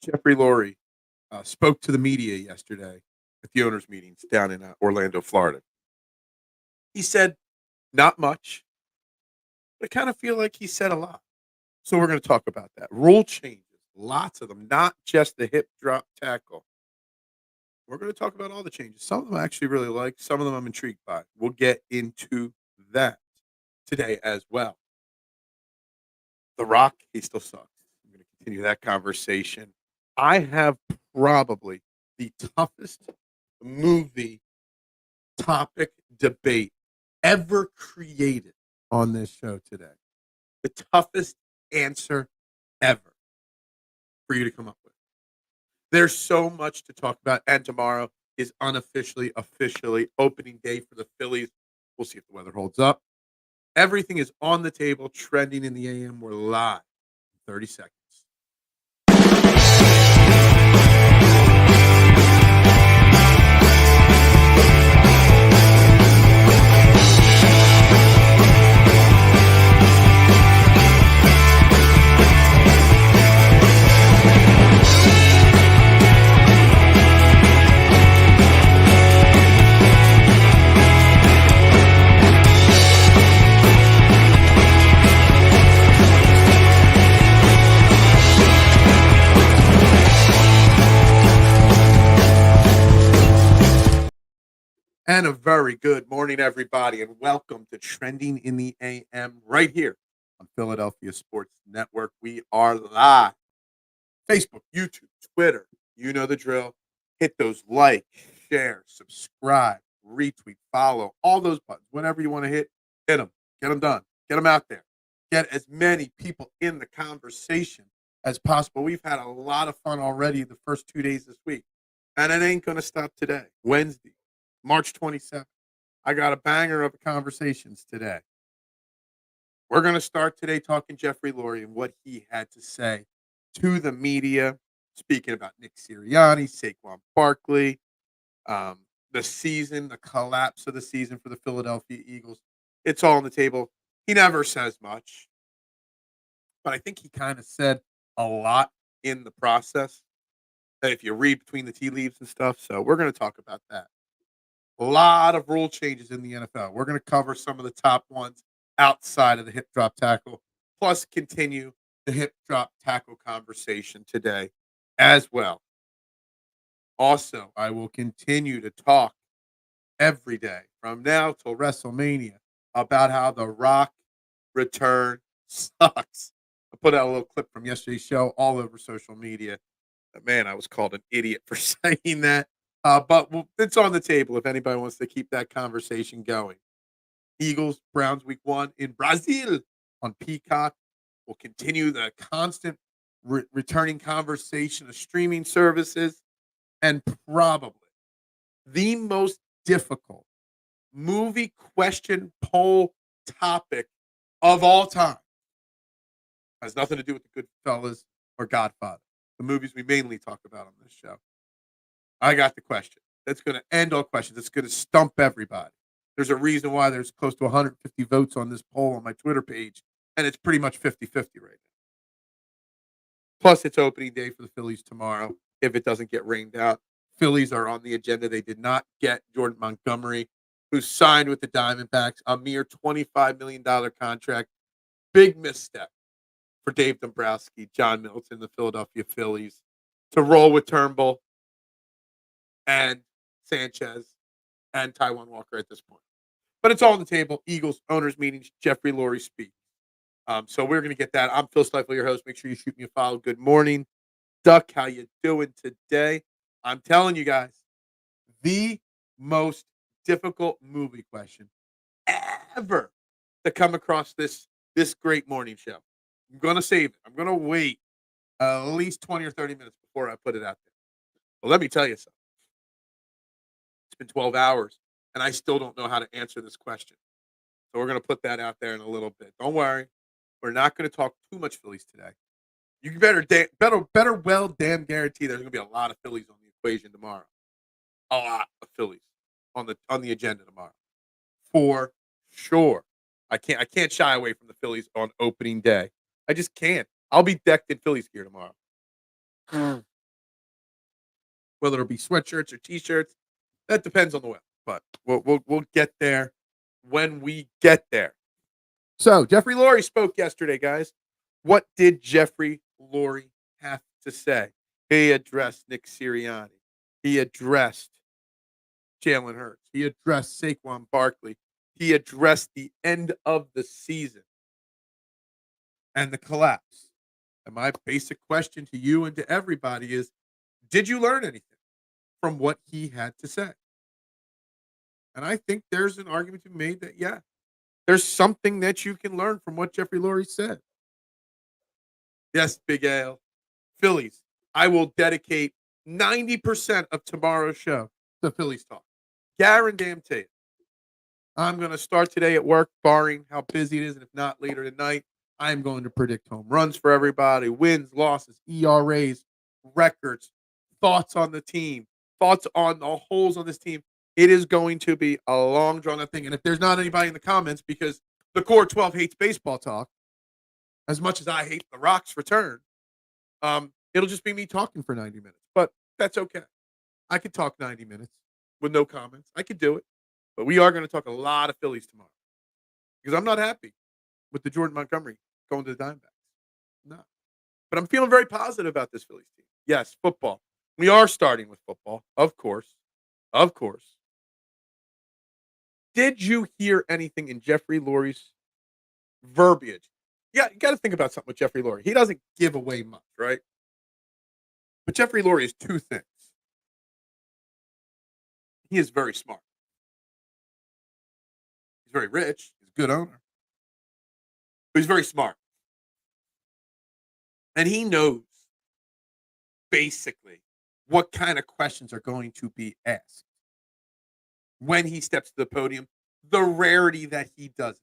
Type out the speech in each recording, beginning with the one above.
Jeffrey Lurie spoke to the media yesterday at the owners' meetings down in Orlando, Florida. He said not much, but I kind of feel like he said a lot. So we're going to talk about that. Rule changes, lots of them, not just the hip drop tackle. We're going to talk about all the changes. Some of them I actually really like, some of them I'm intrigued by. We'll get into that today as well. The Rock, he still sucks. I'm going to continue that conversation. I have probably the toughest movie topic debate ever created on this show today. The toughest answer ever for you to come up with. There's so much to talk about, and tomorrow is officially opening day for the Phillies. We'll see if the weather holds up. Everything is on the table, trending in the AM. We're live in 30 seconds. And a very good morning, everybody, and welcome to Trending in the AM right here on Philadelphia Sports Network. We are live. Facebook, YouTube, Twitter, you know the drill. Hit those like, share, subscribe, retweet, follow, all those buttons. Whenever you want to hit them. Get them done. Get them out there. Get as many people in the conversation as possible. We've had a lot of fun already the first 2 days this week, and it ain't going to stop today. Wednesday, March 27th. I got a banger of conversations today. We're going to start today talking Jeffrey Lurie and what he had to say to the media, speaking about Nick Sirianni, Saquon Barkley, the season, the collapse of the season for the Philadelphia Eagles. It's all on the table. He never says much, but I think he kind of said a lot in the process, if you read between the tea leaves and stuff. So we're going to talk about that. A lot of rule changes in the NFL. We're going to cover some of the top ones outside of the hip drop tackle, plus continue the hip drop tackle conversation today as well. Also, I will continue to talk every day from now till WrestleMania about how The Rock return sucks. I put out a little clip from yesterday's show all over social media. Man, I was called an idiot for saying that. But it's on the table if anybody wants to keep that conversation going. Eagles, Browns week 1 in Brazil on Peacock. We'll continue the constant returning conversation of streaming services, and probably the most difficult movie question poll topic of all time. Has nothing to do with the Goodfellas or Godfather, the movies we mainly talk about on this show. I got the question. That's going to end all questions. It's going to stump everybody. There's a reason why there's close to 150 votes on this poll on my Twitter page, and it's pretty much 50-50 right now. Plus, it's opening day for the Phillies tomorrow if it doesn't get rained out. Phillies are on the agenda. They did not get Jordan Montgomery, who signed with the Diamondbacks, a mere $25 million contract. Big misstep for Dave Dombrowski, John Middleton, the Philadelphia Phillies, to roll with Turnbull and Sanchez and Taiwan Walker at this point. But it's all on the table. Eagles, owners meetings, Jeffrey Lurie speaks. So we're going to get that. I'm Phil Stiefel, your host. Make sure you shoot me a follow. Good morning. Duck, how you doing today? I'm telling you guys, the most difficult movie question ever to come across this great morning show. I'm going to save it. I'm going to wait at least 20 or 30 minutes before I put it out there. Well, let me tell you something. It's been 12 hours, and I still don't know how to answer this question. So we're going to put that out there in a little bit. Don't worry. We're not going to talk too much Phillies today. You better well damn guarantee there's going to be a lot of Phillies on the equation tomorrow. A lot of Phillies on the agenda tomorrow. For sure. I can't shy away from the Phillies on opening day. I just can't. I'll be decked in Phillies gear tomorrow. Whether it'll be sweatshirts or T-shirts, that depends on the weather. But we'll get there when we get there. So Jeffrey Lurie spoke yesterday, guys. What did Jeffrey Lurie have to say? He addressed Nick Sirianni. He addressed Jalen Hurts. He addressed Saquon Barkley. He addressed the end of the season and the collapse. And my basic question to you and to everybody is, did you learn anything from what he had to say? And I think there's an argument to be made that, yeah, there's something that you can learn from what Jeffrey Lurie said. Yes, Big Ale. Phillies. I will dedicate 90% of tomorrow's show to Phillies talk. Guarantee it. I'm going to start today at work, barring how busy it is, and if not later tonight, I'm going to predict home runs for everybody, wins, losses, ERAs, records, thoughts on the team, thoughts on the holes on this team. It is going to be a long, drawn-out thing. And if there's not anybody in the comments, because the Core 12 hates baseball talk, as much as I hate the Rock's return, it'll just be me talking for 90 minutes. But that's okay. I could talk 90 minutes with no comments. I could do it. But we are going to talk a lot of Phillies tomorrow because I'm not happy with the Jordan Montgomery going to the Diamondbacks. No. But I'm feeling very positive about this Phillies team. Yes, football. We are starting with football, of course. Of course. Did you hear anything in Jeffrey Lurie's verbiage? Yeah, you got to think about something with Jeffrey Lurie. He doesn't give away much, right? But Jeffrey Lurie is two things. He is very smart. He's very rich. He's a good owner. But he's very smart. And he knows basically what kind of questions are going to be asked when he steps to the podium, the rarity that he does it.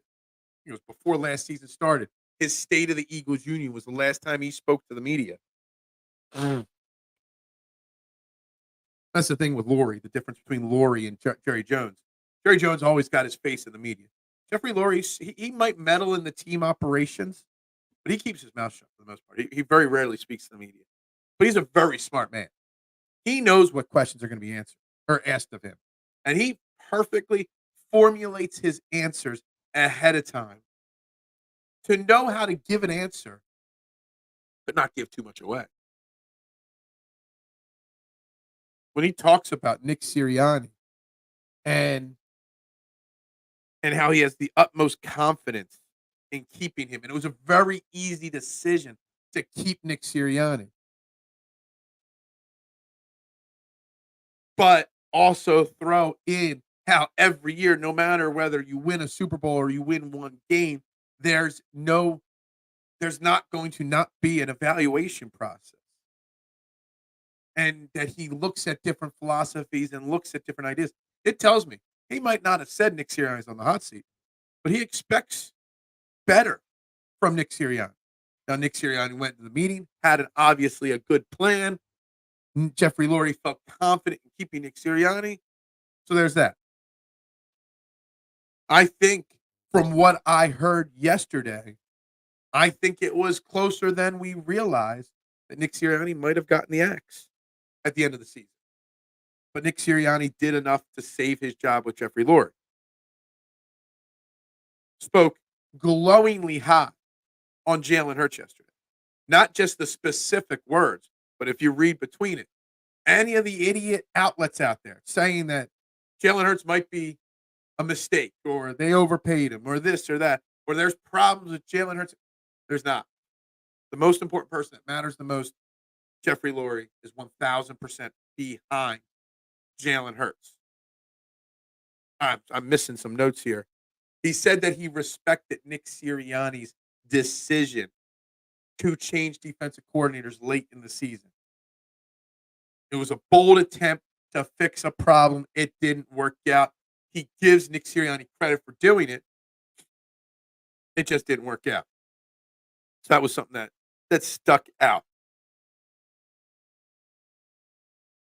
It was before last season started. His State of the Eagles Union was the last time he spoke to the media. That's the thing with Lurie, the difference between Lurie and Jerry Jones. Jerry Jones always got his face in the media. Jeffrey Lurie, he might meddle in the team operations, but he keeps his mouth shut for the most part. He very rarely speaks to the media. But he's a very smart man. He knows what questions are going to be answered or asked of him. And he perfectly formulates his answers ahead of time to know how to give an answer, but not give too much away. When he talks about Nick Sirianni and how he has the utmost confidence in keeping him, and it was a very easy decision to keep Nick Sirianni. But also throw in how every year, no matter whether you win a Super Bowl or you win one game, there's not going to not be an evaluation process. And that he looks at different philosophies and looks at different ideas. It tells me he might not have said Nick Sirianni's on the hot seat, but he expects better from Nick Sirianni. Now, Nick Sirianni went to the meeting, had obviously a good plan. Jeffrey Lurie felt confident in keeping Nick Sirianni. So there's that. I think from what I heard yesterday, I think it was closer than we realized that Nick Sirianni might have gotten the axe at the end of the season. But Nick Sirianni did enough to save his job with Jeffrey Lurie. Spoke glowingly high on Jalen Hurts yesterday. Not just the specific words, but if you read between it, any of the idiot outlets out there saying that Jalen Hurts might be a mistake or they overpaid him or this or that, or there's problems with Jalen Hurts, there's not. The most important person that matters the most, Jeffrey Lurie, is 1,000% behind Jalen Hurts. I'm missing some notes here. He said that he respected Nick Sirianni's decision to change defensive coordinators late in the season. It was a bold attempt to fix a problem. It didn't work out. He gives Nick Sirianni credit for doing it. It just didn't work out. So that was something that stuck out.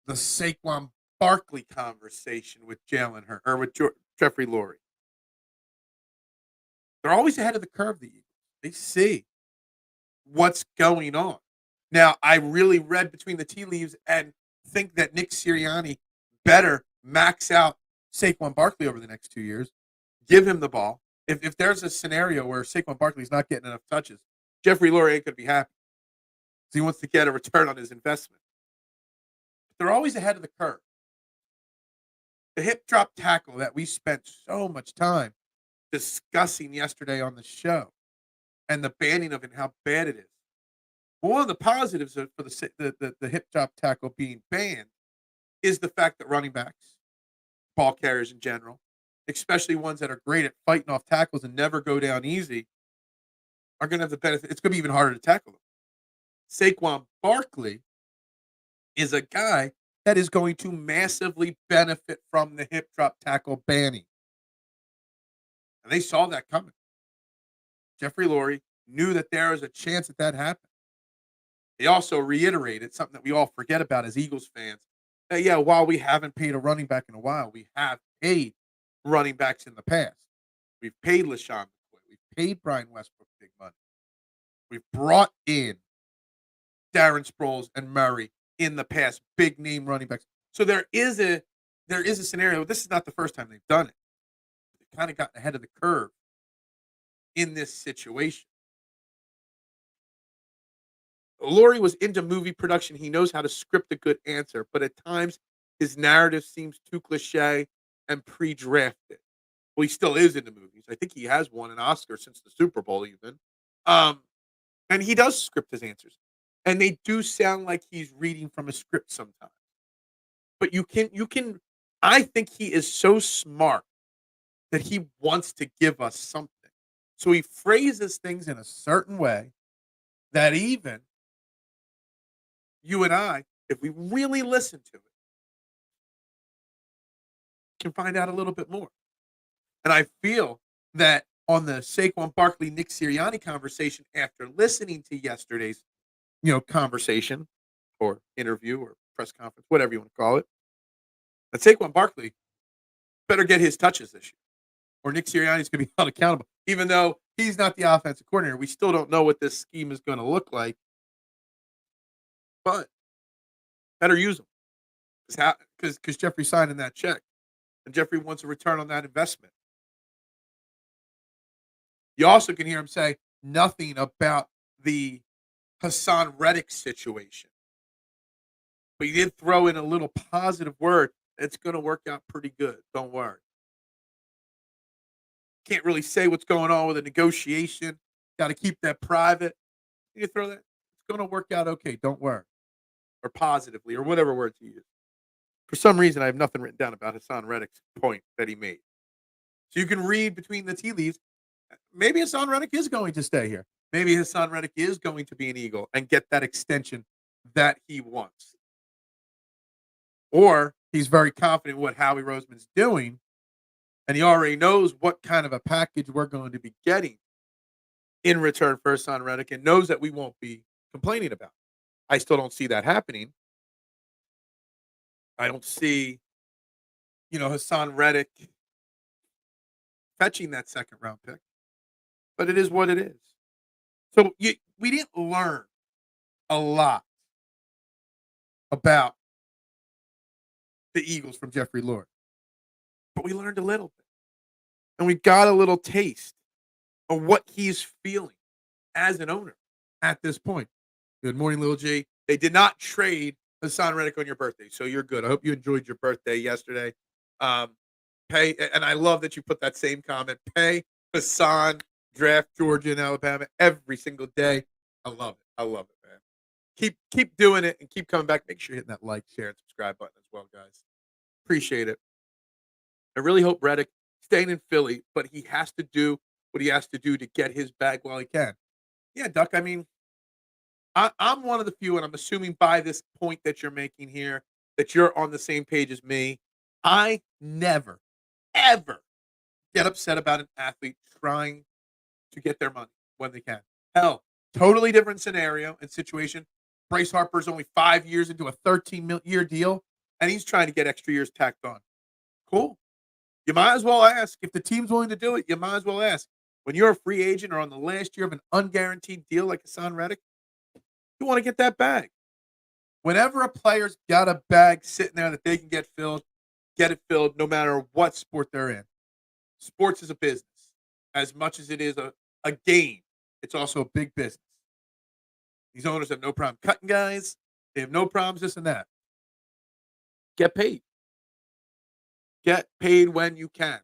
The Saquon Barkley conversation with Jalen Hurts or with Jeffrey Lurie. They're always ahead of the curve, the Eagles. They see what's going on. Now, I really read between the tea leaves and think that Nick Sirianni better max out Saquon Barkley over the next 2 years, give him the ball. If there's a scenario where Saquon Barkley's not getting enough touches, Jeffrey Lurie ain't going to be happy because he wants to get a return on his investment. They're always ahead of the curve. The hip drop tackle that we spent so much time discussing yesterday on the show and the banning of it and how bad it is. Well, one of the positives for the hip drop tackle being banned is the fact that running backs, ball carriers in general, especially ones that are great at fighting off tackles and never go down easy, are going to have the benefit. It's going to be even harder to tackle them. Saquon Barkley is a guy that is going to massively benefit from the hip drop tackle banning. And they saw that coming. Jeffrey Lurie knew that there was a chance that happened. He also reiterated something that we all forget about as Eagles fans. That, yeah, while we haven't paid a running back in a while, we have paid running backs in the past. We've paid LaShawn McCoy. We've paid Brian Westbrook big money. We've brought in Darren Sproles and Murray in the past, big name running backs. So there is a scenario. This is not the first time they've done it. They've kind of gotten ahead of the curve in this situation. Lurie was into movie production. He knows how to script a good answer, but at times his narrative seems too cliche and pre-drafted. Well, he still is into movies. I think he has won an Oscar since the Super Bowl even. And he does script his answers. And they do sound like he's reading from a script sometimes. But you can I think he is so smart that he wants to give us something. So he phrases things in a certain way that even you and I, if we really listen to it, can find out a little bit more. And I feel that on the Saquon Barkley, Nick Sirianni conversation after listening to yesterday's, conversation or interview or press conference, whatever you want to call it, that Saquon Barkley better get his touches this year or Nick Sirianni's going to be held accountable. Even though he's not the offensive coordinator, we still don't know what this scheme is going to look like. But better use him because Jeffrey signed in that check, and Jeffrey wants a return on that investment. You also can hear him say nothing about the Haason Reddick situation, but he did throw in a little positive word. It's going to work out pretty good. Don't worry. Can't really say what's going on with the negotiation. Got to keep that private. You throw that. It's going to work out okay. Don't worry. Or positively, or whatever words you use. For some reason, I have nothing written down about Haason Reddick's point that he made. So you can read between the tea leaves. Maybe Haason Reddick is going to stay here. Maybe Haason Reddick is going to be an Eagle and get that extension that he wants. Or he's very confident in what Howie Roseman's doing, and he already knows what kind of a package we're going to be getting in return for Haason Reddick and knows that we won't be complaining about. I still don't see that happening. I don't see, Haason Reddick fetching that second round pick. But it is what it is. So we didn't learn a lot about the Eagles from Jeffrey Lurie. But we learned a little bit. And we got a little taste of what he's feeling as an owner at this point. Good morning, Lil G. They did not trade Haason Reddick on your birthday, so you're good. I hope you enjoyed your birthday yesterday. Pay, and I love that you put that same comment. Pay Haason, draft Georgia and Alabama every single day. I love it. I love it, man. Keep doing it and keep coming back. Make sure you're hitting that like, share, and subscribe button as well, guys. Appreciate it. I really hope Reddick staying in Philly, but he has to do what he has to do to get his bag while he can. Yeah, Duck, I mean, I'm one of the few, and I'm assuming by this point that you're making here, that you're on the same page as me. I never, ever get upset about an athlete trying to get their money when they can. Hell, totally different scenario and situation. Bryce Harper's only 5 years into a 13-year deal, and he's trying to get extra years tacked on. Cool. You might as well ask. If the team's willing to do it, you might as well ask. When you're a free agent or on the last year of an unguaranteed deal like Haason Reddick, You want to get that bag. Whenever a player's got a bag sitting there that they can get it filled no matter what sport they're in. Sports is a business. As much as it is a game, it's also a big business. These owners have no problem cutting guys. They have no problems, this and that. Get paid. Get paid when you can.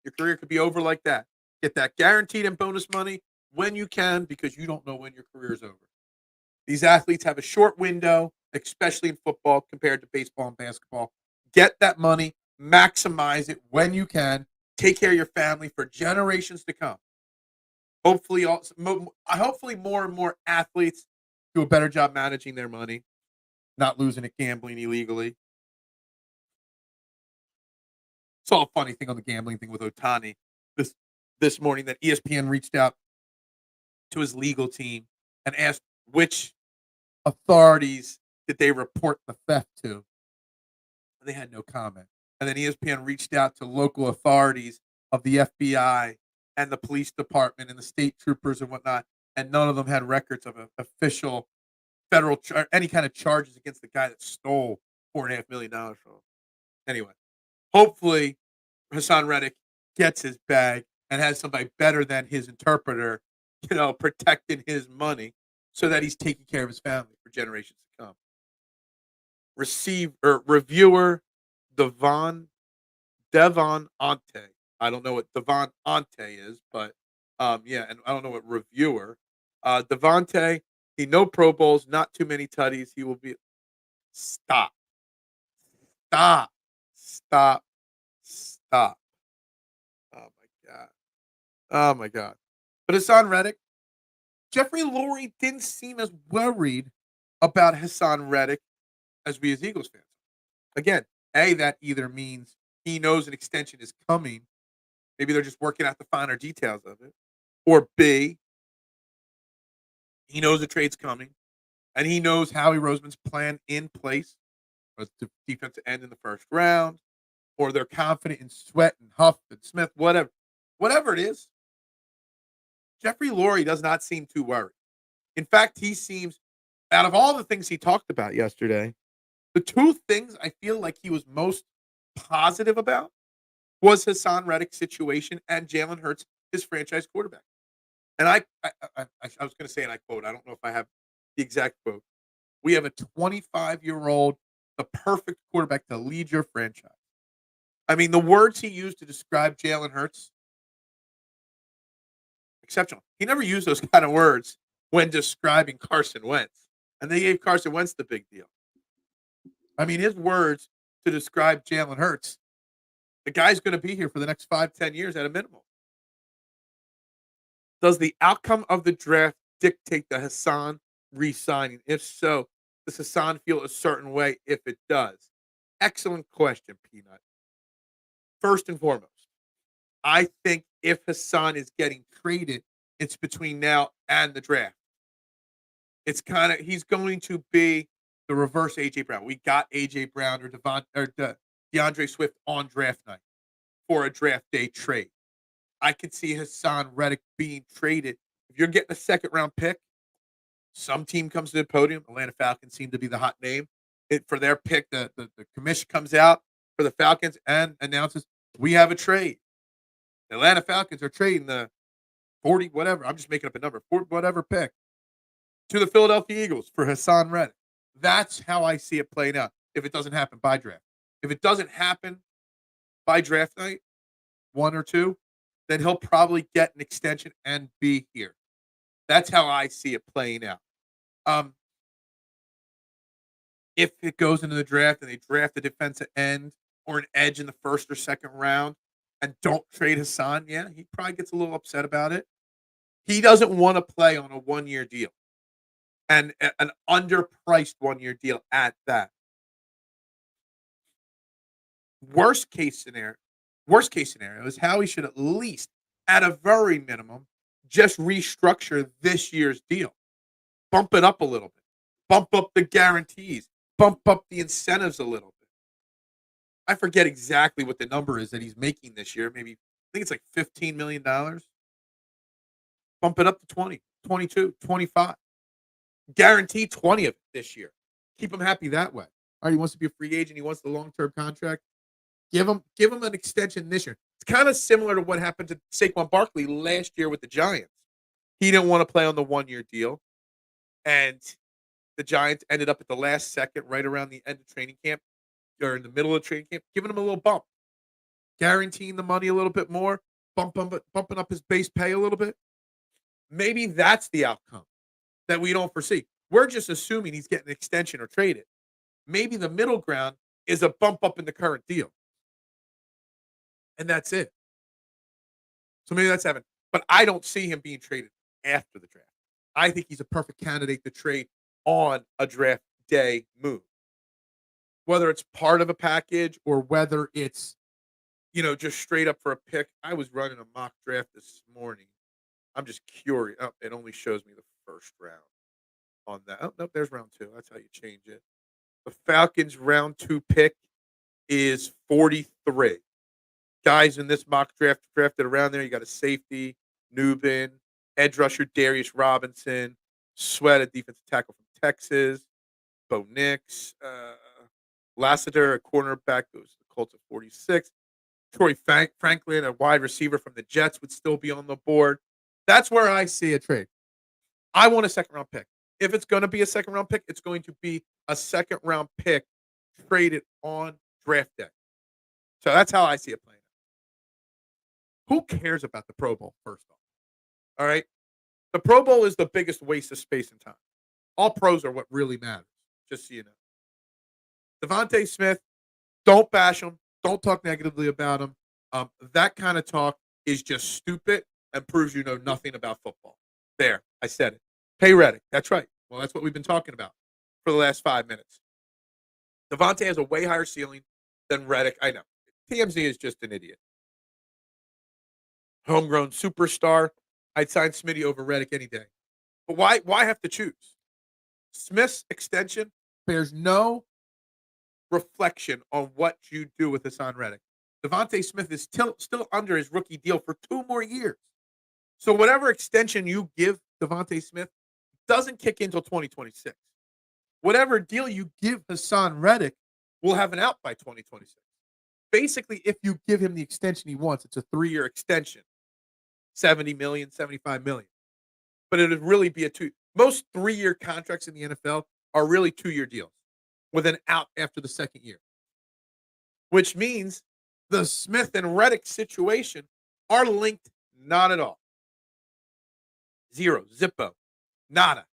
Your career could be over like that. Get that guaranteed and bonus money when you can because you don't know when your career is over. These athletes have a short window, especially in football compared to baseball and basketball. Get that money, maximize it when you can. Take care of your family for generations to come. Hopefully more and more athletes do a better job managing their money, not losing it gambling illegally. Saw a funny thing on the gambling thing with Ohtani this morning that ESPN reached out to his legal team and asked which authorities did they report the theft to. They had no comment. And then ESPN reached out to local authorities of the FBI and the police department and the state troopers and whatnot, and none of them had records of an official federal any kind of charges against the guy that stole $4.5 million from him. Anyway, hopefully Haason Reddick gets his bag and has somebody better than his interpreter, protecting his money so that he's taking care of his family for generations to come. Reviewer Devon Ante. I don't know what Devon Ante is, but and I don't know what reviewer. Devontae, he no Pro Bowls, not too many tutties. He will be stop. Oh my God. But Haason Reddick, Jeffrey Lurie didn't seem as worried about Haason Reddick as we as Eagles fans. Again, A, that either means he knows an extension is coming. Maybe they're just working out the finer details of it. Or B, he knows the trade's coming. And he knows Howie Roseman's plan in place. As the defensive end in the first round. Or they're confident in Sweat and Huff and Smith, whatever. Whatever it is. Jeffrey Lurie does not seem too worried. In fact, he seems, out of all the things he talked about yesterday, the two things I feel like he was most positive about was Haason Reddick's situation and Jalen Hurts, his franchise quarterback. And I was going to say, and I quote, I don't know if I have the exact quote. We have a 25-year-old, the perfect quarterback to lead your franchise. I mean, the words he used to describe Jalen Hurts, exceptional. He never used those kind of words when describing Carson Wentz. And they gave Carson Wentz the big deal. I mean, his words to describe Jalen Hurts, the guy's going to be here for the next 5-10 years at a minimum. Does the outcome of the draft dictate the Haason re-signing? If so, does Haason feel a certain way if it does? Excellent question, Peanut. First and foremost, I think if Haason is getting traded, it's between now and the draft. It's he's going to be the reverse A.J. Brown. We got A.J. Brown or DeAndre Swift on draft night for a draft day trade. I could see Haason Reddick being traded. If you're getting a second-round pick, some team comes to the podium. Atlanta Falcons seem to be the hot name. For their pick, the commission comes out for the Falcons and announces, we have a trade. The Atlanta Falcons are trading the 40, whatever. I'm just making up a number. 40, whatever pick to the Philadelphia Eagles for Haason Reddick. That's how I see it playing out if it doesn't happen by draft. If it doesn't happen by draft night, 1 or 2, then he'll probably get an extension and be here. That's how I see it playing out. If it goes into the draft and they draft a defensive end or an edge in the first or second round and don't trade Haason, yeah, he probably gets a little upset about it. He doesn't want to play on a 1-year deal and an underpriced 1-year deal at that. Worst case scenario is how he should at least, at a very minimum, just restructure this year's deal. Bump it up a little bit. Bump up the guarantees. Bump up the incentives a little bit. I forget exactly what the number is that he's making this year. Maybe, I think it's like $15 million. Bump it up to 20, 22, 25. Guarantee 20 of it this year. Keep him happy that way. All right, he wants to be a free agent. He wants the long-term contract. Give him an extension this year. It's kind of similar to what happened to Saquon Barkley last year with the Giants. He didn't want to play on the one-year deal, and the Giants ended up at the last second, right around the end of training camp, or in the middle of training camp, giving him a little bump, guaranteeing the money a little bit more, bumping up his base pay a little bit. Maybe that's the outcome that we don't foresee. We're just assuming he's getting an extension or traded. Maybe the middle ground is a bump up in the current deal. And that's it. So maybe that's happening. But I don't see him being traded after the draft. I think he's a perfect candidate to trade on a draft day move. Whether it's part of a package or whether it's, just straight up for a pick. I was running a mock draft this morning. I'm just curious. Oh, it only shows me the first round on that. Oh, nope, there's round 2. That's how you change it. The Falcons' round 2 pick is 43. Guys in this mock draft drafted around there. You got a safety, Nubin, edge rusher Darius Robinson, Sweat, a defensive tackle from Texas, Bo Nix, Lassiter, a cornerback, goes to the Colts at 46. Troy Franklin, a wide receiver from the Jets, would still be on the board. That's where I see a trade. I want a second-round pick. If it's going to be a second-round pick, it's going to be a second-round pick traded on draft day. So that's how I see it playing out. Who cares about the Pro Bowl, first off? All right? The Pro Bowl is the biggest waste of space and time. All pros are what really matters, just so you know. Devontae Smith, don't bash him. Don't talk negatively about him. That kind of talk is just stupid and proves you know nothing about football. There, I said it. Pay Reddick. That's right. Well, that's what we've been talking about for the last 5 minutes. Devontae has a way higher ceiling than Reddick. I know. TMZ is just an idiot. Homegrown superstar. I'd sign Smitty over Reddick any day. But why have to choose? Smith's extension bears no reflection on what you do with Haason Reddick. Devontae Smith is still under his rookie deal for 2 more years. So whatever extension you give Devontae Smith doesn't kick in until 2026. Whatever deal you give Haason Reddick will have an out by 2026. Basically, if you give him the extension he wants, it's a 3-year extension. $70 million, $75 million. But it would really be most 3-year contracts in the NFL are really 2-year deals with an out after the second year. Which means the Smith and Reddick situation are linked not at all. Zero, zippo, nada.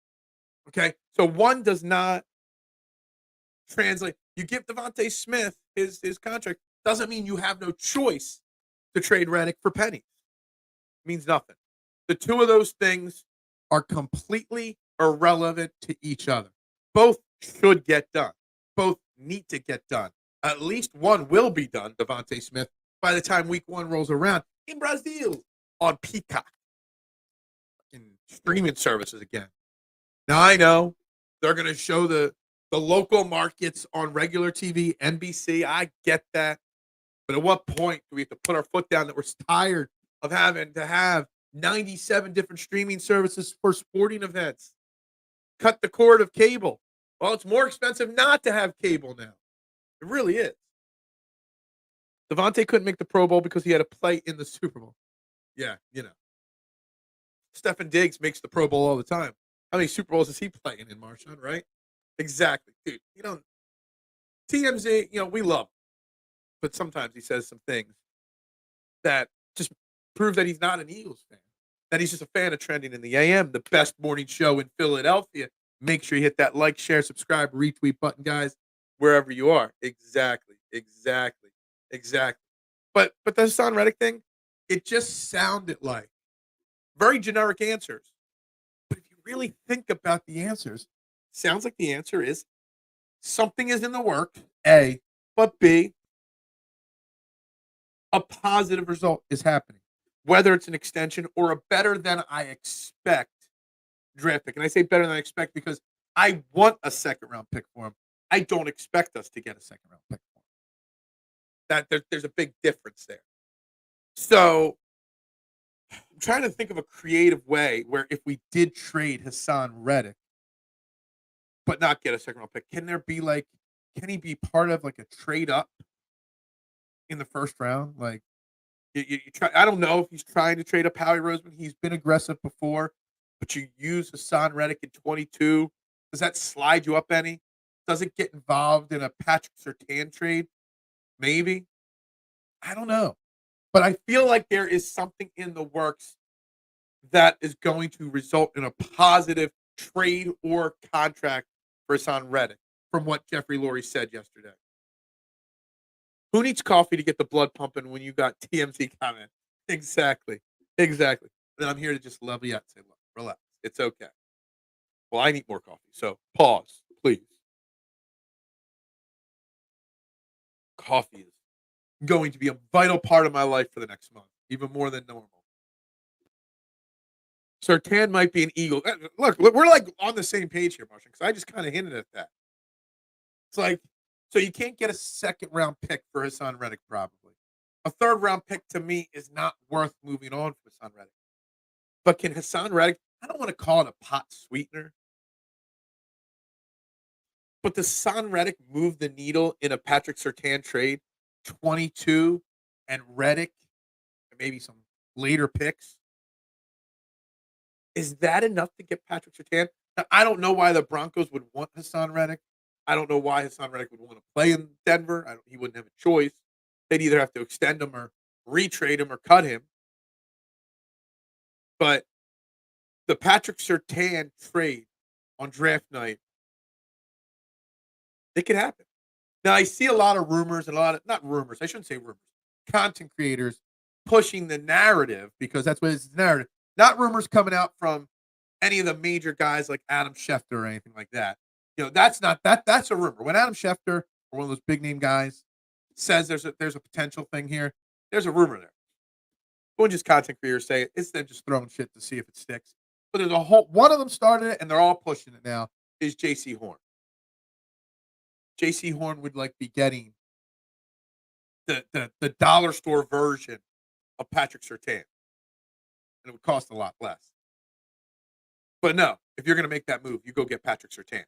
Okay? So one does not translate. You give Devontae Smith his contract, doesn't mean you have no choice to trade Reddick for pennies. It means nothing. The two of those things are completely irrelevant to each other. Both should get done. Both need to get done. At least one will be done, Devontae Smith, by the time week 1 rolls around in Brazil on Peacock. In streaming services again. Now, I know they're going to show the local markets on regular TV, NBC. I get that. But at what point do we have to put our foot down that we're tired of having to have 97 different streaming services for sporting events? Cut the cord of cable. Well, it's more expensive not to have cable now. It really is. Devontae couldn't make the Pro Bowl because he had to play in the Super Bowl. Yeah, Stefan Diggs makes the Pro Bowl all the time. How many Super Bowls is he playing in, Marshawn, right? Exactly. Dude, TMZ, we love him. But sometimes he says some things that just prove that he's not an Eagles fan. That he's just a fan of Trending in the AM, the best morning show in Philadelphia. Make sure you hit that like, share, subscribe, retweet button, guys, wherever you are. Exactly. But the Haason Reddick thing, it just sounded like very generic answers. But if you really think about the answers, sounds like the answer is something is in the works, A, but B, a positive result is happening. Whether it's an extension or a better than I expect draft pick. And I say better than I expect because I want a second-round pick for him. I don't expect us to get a second-round pick for him. There's a big difference there. So I'm trying to think of a creative way where if we did trade Haason Reddick, but not get a second round pick. Can he be part of like a trade up in the first round? Like you try. I don't know if he's trying to trade up Howie Roseman. He's been aggressive before, but you use Haason Reddick at 22. Does that slide you up any? Does it get involved in a Patrick Surtain trade? Maybe. I don't know. But I feel like there is something in the works that is going to result in a positive trade or contract for Haason Reddick, from what Jeffrey Lurie said yesterday. Who needs coffee to get the blood pumping when you got TMZ comment? Exactly. Exactly. Then I'm here to just level you out and say, look, relax. It's okay. Well, I need more coffee. So pause, please. Coffee is going to be a vital part of my life for the next month, even more than normal. Surtain might be an Eagle. Look, we're like on the same page here, Martian, because I just kind of hinted at that. It's like, so you can't get a second round pick for Haason Reddick, probably. A third round pick to me is not worth moving on for Haason Reddick. But can Haason Reddick, I don't want to call it a pot sweetener, but does Haason Reddick move the needle in a Patrick Surtain trade? 22 and Reddick, and maybe some later picks. Is that enough to get Patrick Surtain? Now, I don't know why the Broncos would want Haason Reddick. I don't know why Haason Reddick would want to play in Denver. He wouldn't have a choice. They'd either have to extend him or retrade him or cut him. But the Patrick Surtain trade on draft night, it could happen. Now, I see a lot of rumors and not rumors, I shouldn't say rumors, content creators pushing the narrative, because that's what it's narrative. Not rumors coming out from any of the major guys like Adam Schefter or anything like that. That's not that's a rumor. When Adam Schefter, or one of those big name guys, says there's a potential thing here, there's a rumor there. Wouldn't just content creators say it. It's them just throwing shit to see if it sticks. But there's one of them started it, and they're all pushing it now, is J.C. Horn. J.C. Horn would be getting the dollar store version of Patrick Surtain. And it would cost a lot less. But no, if you're going to make that move, you go get Patrick Surtain.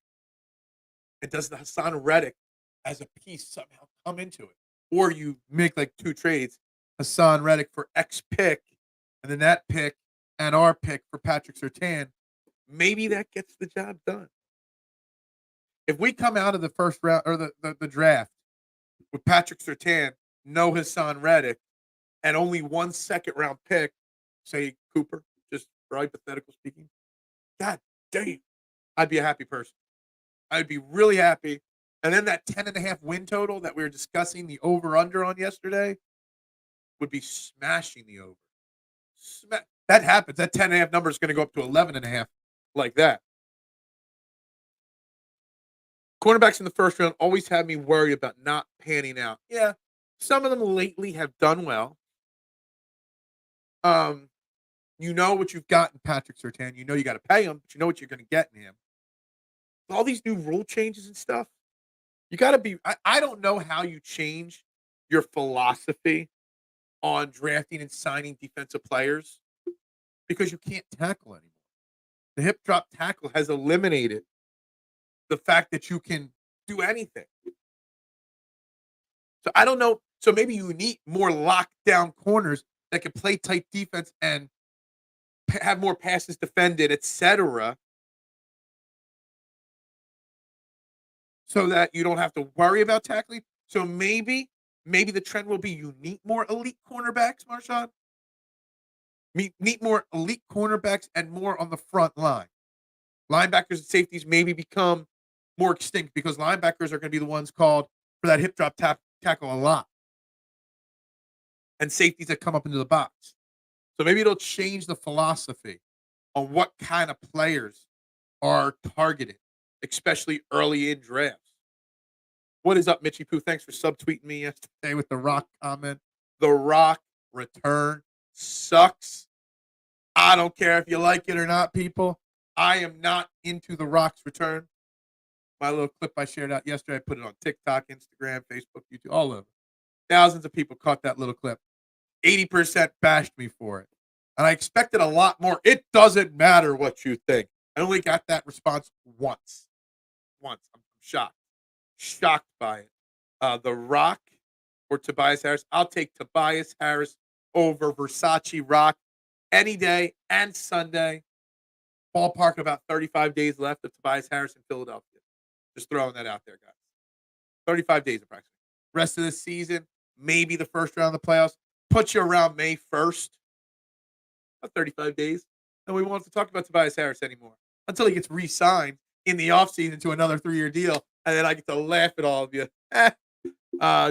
And does the Haason Reddick as a piece somehow come into it? Or you make two trades, Haason Reddick for X pick, and then that pick and our pick for Patrick Surtain. Maybe that gets the job done. If we come out of the first round or the draft with Patrick Surtain, no Haason Reddick, and only one second round pick, say Cooper, just for hypothetical speaking, God damn, I'd be a happy person. I'd be really happy. And then that 10.5 win total that we were discussing, the over-under on yesterday, would be smashing the over. That happens. That 10.5 number is going to go up to 11.5 like that. Cornerbacks in the first round always had me worried about not panning out. Yeah, some of them lately have done well. You know what you've got in Patrick Surtain. You know you got to pay him, but you know what you're going to get in him. All these new rule changes and stuff, you got to be. I don't know how you change your philosophy on drafting and signing defensive players, because you can't tackle anymore. The hip drop tackle has eliminated the fact that you can do anything. So I don't know. So maybe you need more lockdown corners that can play tight defense and have more passes defended, etc., so that you don't have to worry about tackling. So maybe the trend will be you need more elite cornerbacks, Marshawn. Need more elite cornerbacks and more on the front line. Linebackers and safeties maybe become more extinct, because linebackers are going to be the ones called for that hip drop tackle a lot. And safeties that come up into the box. So maybe it'll change the philosophy on what kind of players are targeted, especially early in drafts. What is up, Mitchie Pooh? Thanks for subtweeting me yesterday with the Rock comment. The Rock return sucks. I don't care if you like it or not, people. I am not into the Rock's return. My little clip I shared out yesterday, I put it on TikTok, Instagram, Facebook, YouTube, all over. Thousands of people caught that little clip. 80% bashed me for it. And I expected a lot more. It doesn't matter what you think. I only got that response once. once. I'm shocked by it. The Rock or Tobias Harris. I'll take Tobias Harris over Versace Rock any day and Sunday. Ballpark about 35 days left of Tobias Harris in Philadelphia. Just throwing that out there, guys. 35 days approximately. Rest of the season, maybe the first round of the playoffs. Put you around May 1st. About 35 days. And we won't have to talk about Tobias Harris anymore until he gets re-signed in the offseason to another 3-year deal. And then I get to laugh at all of you.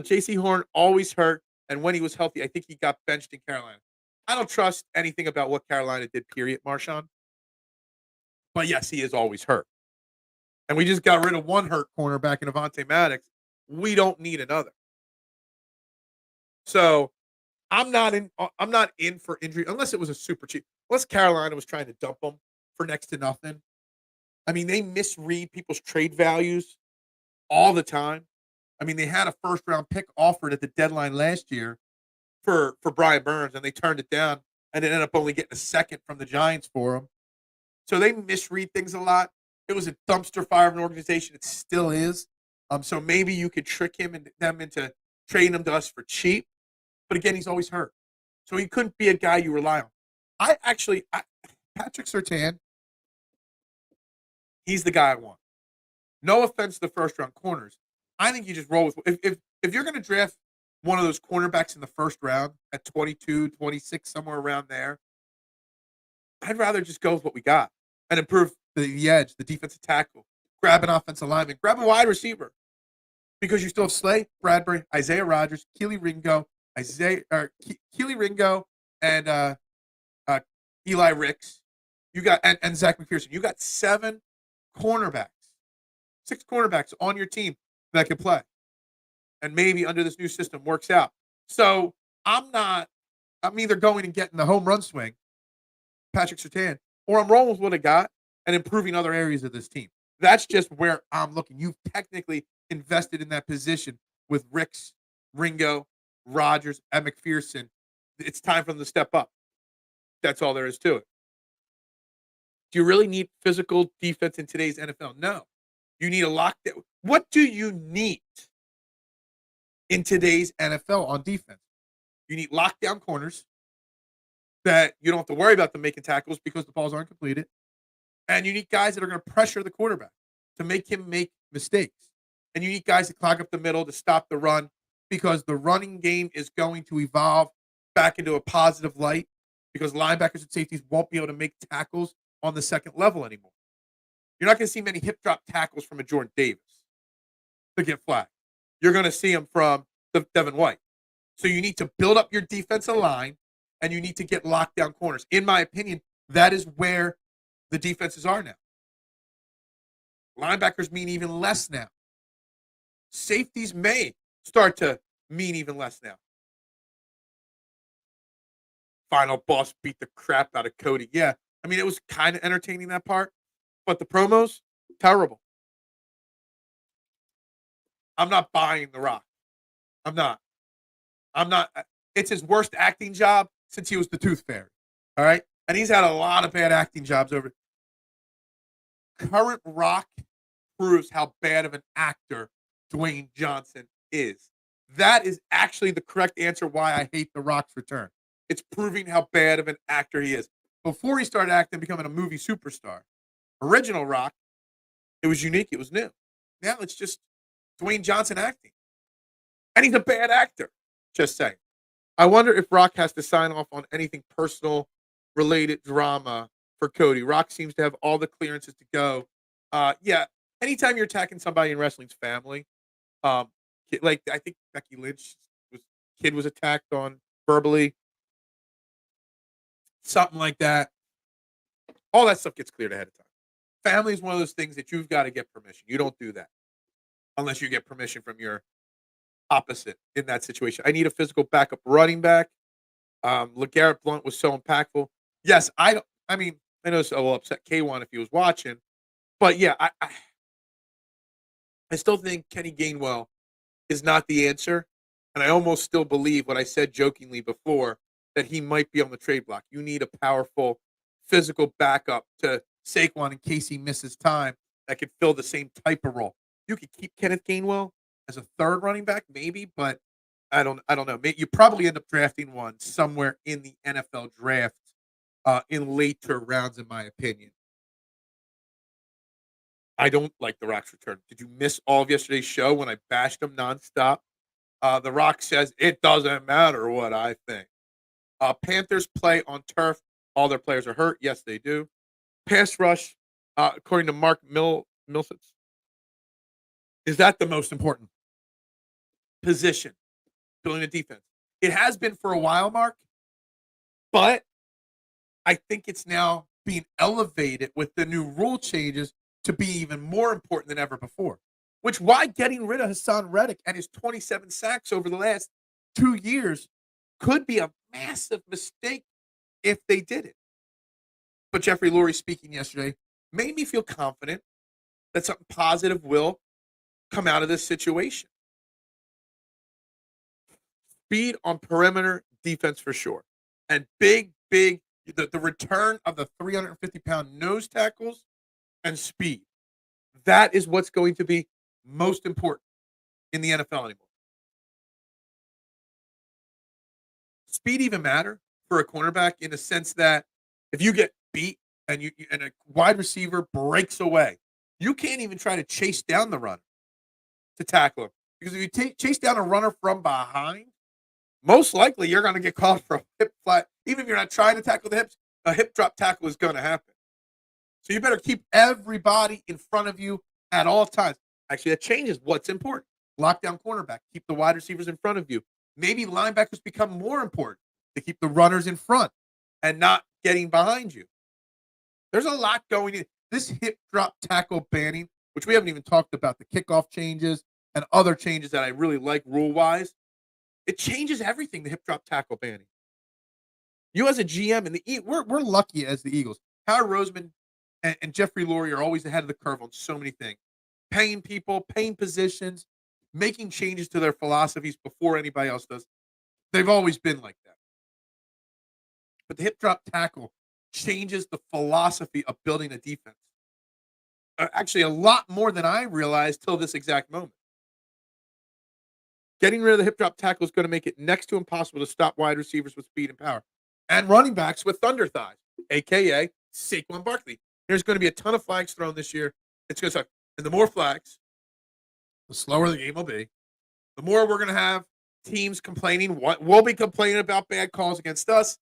J.C. Horn always hurt. And when he was healthy, I think he got benched in Carolina. I don't trust anything about what Carolina did, period, Marshawn. But yes, he is always hurt. And we just got rid of one hurt cornerback in Avonte Maddox. We don't need another. So I'm not in for injury unless it was a super cheap. Unless Carolina was trying to dump him for next to nothing. I mean, they misread people's trade values all the time. I mean, they had a first-round pick offered at the deadline last year for Brian Burns, and they turned it down, and it ended up only getting a second from the Giants for him. So they misread things a lot. It was a dumpster fire of an organization. It still is. So maybe you could trick him and them into trading him to us for cheap. But again, he's always hurt. So he couldn't be a guy you rely on. Patrick Surtain, he's the guy I want. No offense to the first-round corners. I think you just roll with if you're going to draft one of those cornerbacks in the first round at 22, 26, somewhere around there, I'd rather just go with what we got and improve the edge, the defensive tackle, grab an offensive lineman, grab a wide receiver. Because you still have Slay, Bradbury, Isaiah Rodgers, Keely Ringo, and Eli Ricks. You got and Zach McPherson. You got 6 cornerbacks on your team that can play. And maybe under this new system works out. So I'm either going and getting the home run swing, Patrick Surtain, or I'm rolling with what I got and improving other areas of this team. That's just where I'm looking. You've technically invested in that position with Ricks, Ringo, Rodgers, and McPherson. It's time for them to step up. That's all there is to it. Do you really need physical defense in today's NFL? No. You need a lockdown. What do you need in today's NFL on defense? You need lockdown corners that you don't have to worry about them making tackles because the balls aren't completed. And you need guys that are going to pressure the quarterback to make him make mistakes. And you need guys to clog up the middle to stop the run because the running game is going to evolve back into a positive light because linebackers and safeties won't be able to make tackles on the second level anymore. You're not going to see many hip drop tackles from a Jordan Davis to get flagged. You're going to see them from Devin White. So you need to build up your defensive line and you need to get lockdown corners. In my opinion, that is where the defenses are now. Linebackers mean even less now. Safeties may start to mean even less now. Final boss beat the crap out of Cody. Yeah, I mean, it was kind of entertaining, that part. But the promos, terrible. I'm not buying The Rock. I'm not. It's his worst acting job since he was the Tooth Fairy. All right? And he's had a lot of bad acting jobs over. Current Rock proves how bad of an actor Dwayne Johnson is. That is actually the correct answer why I hate The Rock's return. It's proving how bad of an actor he is. Before he started acting, becoming a movie superstar, original Rock, it was unique, it was new. Now it's just Dwayne Johnson acting. And he's a bad actor. Just saying. I wonder if Rock has to sign off on anything personal related drama for Cody. Rock seems to have all the clearances to go. Yeah, anytime you're attacking somebody in wrestling's family, like I think Becky Lynch was attacked on verbally, something like that. All that stuff gets cleared ahead of time. Family is one of those things that you've got to get permission. You don't do that unless you get permission from your opposite in that situation. I need a physical backup running back. LeGarrette Blount was so impactful. Yes, I know it will upset K1 if he was watching, but yeah, I still think Kenny Gainwell is not the answer, and I almost still believe what I said jokingly before, that he might be on the trade block. You need a powerful physical backup to Saquon in case he misses time. that could fill the same type of role. You could keep Kenneth Gainwell as a third running back, maybe, but I don't know. You probably end up drafting one somewhere in the NFL draft in later rounds, in my opinion. I don't like The Rock's return. Did you miss all of yesterday's show when I bashed him nonstop? The Rock says it doesn't matter what I think. Panthers play on turf. All their players are hurt. Yes, they do. Pass rush, according to Mark Milsitz, is that the most important position building a defense? It has been for a while, Mark, but I think it's now being elevated with the new rule changes to be even more important than ever before. Which why getting rid of Haason Reddick and his 27 sacks over the last 2 years could be a massive mistake if they did it. But Jeffrey Lurie speaking yesterday made me feel confident that something positive will come out of this situation. Speed on perimeter defense for sure. And big, the return of the 350-pound nose tackles and speed. That is what's going to be most important in the NFL anymore. Speed even matter for a cornerback in the sense that if you get beat and a wide receiver breaks away, you can't even try to chase down the runner to tackle him. Because if you chase down a runner from behind, most likely you're going to get called for a hip flat. Even if you're not trying to tackle the hips, a hip drop tackle is going to happen. So you better keep everybody in front of you at all times. Actually, that changes what's important. Lockdown cornerback, keep the wide receivers in front of you. Maybe linebackers become more important to keep the runners in front and not getting behind you. There's a lot going in. This hip drop tackle banning, which we haven't even talked about, the kickoff changes and other changes that I really like rule-wise, it changes everything, the hip drop tackle banning. You as a GM, and we're lucky as the Eagles. Howie Roseman and Jeffrey Lurie are always ahead of the curve on so many things. Paying people, paying positions, making changes to their philosophies before anybody else does. They've always been like that. But the hip drop tackle changes the philosophy of building a defense. Actually, a lot more than I realized till this exact moment. Getting rid of the hip drop tackle is going to make it next to impossible to stop wide receivers with speed and power. And running backs with thunder thighs, a.k.a. Saquon Barkley. There's going to be a ton of flags thrown this year. It's going to suck. And the more flags, the slower the game will be. The more we're going to have teams complaining. We'll be complaining about bad calls against us.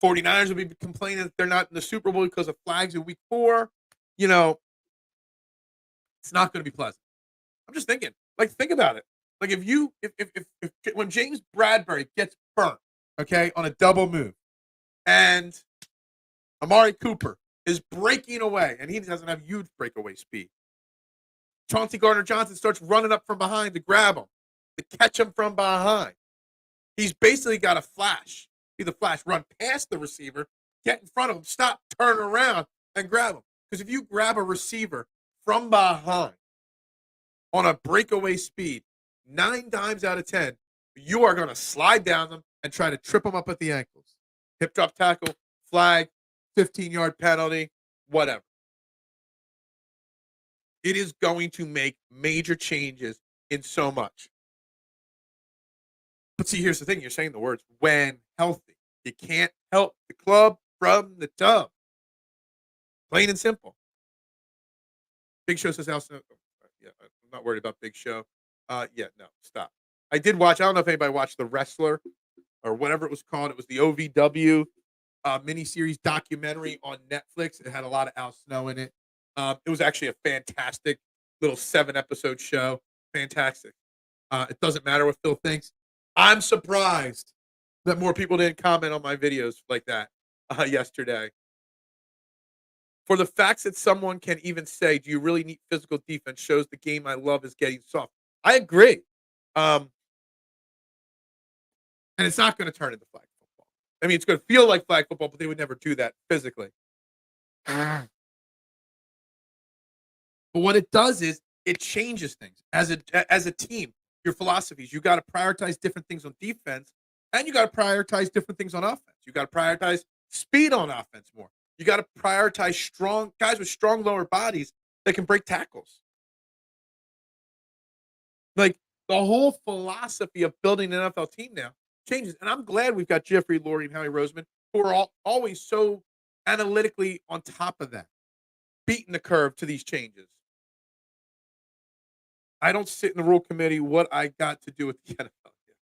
49ers will be complaining that they're not in the Super Bowl because of flags in week 4. You know, it's not going to be pleasant. I'm just thinking. Like, think about it. Like, if when James Bradbury gets burnt, okay, on a double move, and Amari Cooper is breaking away, and he doesn't have huge breakaway speed. Chauncey Gardner-Johnson starts running up from behind to grab him, to catch him from behind. He's basically got a flash. Be the flash, run past the receiver, get in front of him, stop, turn around, and grab him. Because if you grab a receiver from behind on a breakaway speed, 9 times out of 10, you are going to slide down them and try to trip them up at the ankles. Hip drop tackle, flag, 15-yard penalty, whatever. It is going to make major changes in so much. But see, here's the thing. You're saying the words, when healthy. You can't help the club from the tub. Plain and simple. Big Show says, yeah, I'm not worried about Big Show. Yeah, no, stop. I did watch, I don't know if anybody watched The Wrestler or whatever it was called. It was the OVW miniseries documentary on Netflix. It had a lot of Al Snow in it. It was actually a fantastic little 7-episode show. Fantastic. It doesn't matter what Phil thinks. I'm surprised that more people didn't comment on my videos like that yesterday. For the facts that someone can even say, do you really need physical defense, shows the game I love is getting soft. I agree. And it's not going to turn into flag football. I mean, it's going to feel like flag football, but they would never do that physically. But what it does is it changes things. As a team, your philosophies, you got to prioritize different things on defense, and you got to prioritize different things on offense. You got to prioritize speed on offense more. You got to prioritize strong guys with strong lower bodies that can break tackles. Like, the whole philosophy of building an NFL team now changes, and I'm glad we've got Jeffrey Lurie and Howie Roseman, who are always so analytically on top of that, beating the curve to these changes. I don't sit in the rule committee. What I got to do with the NFL? Yeah,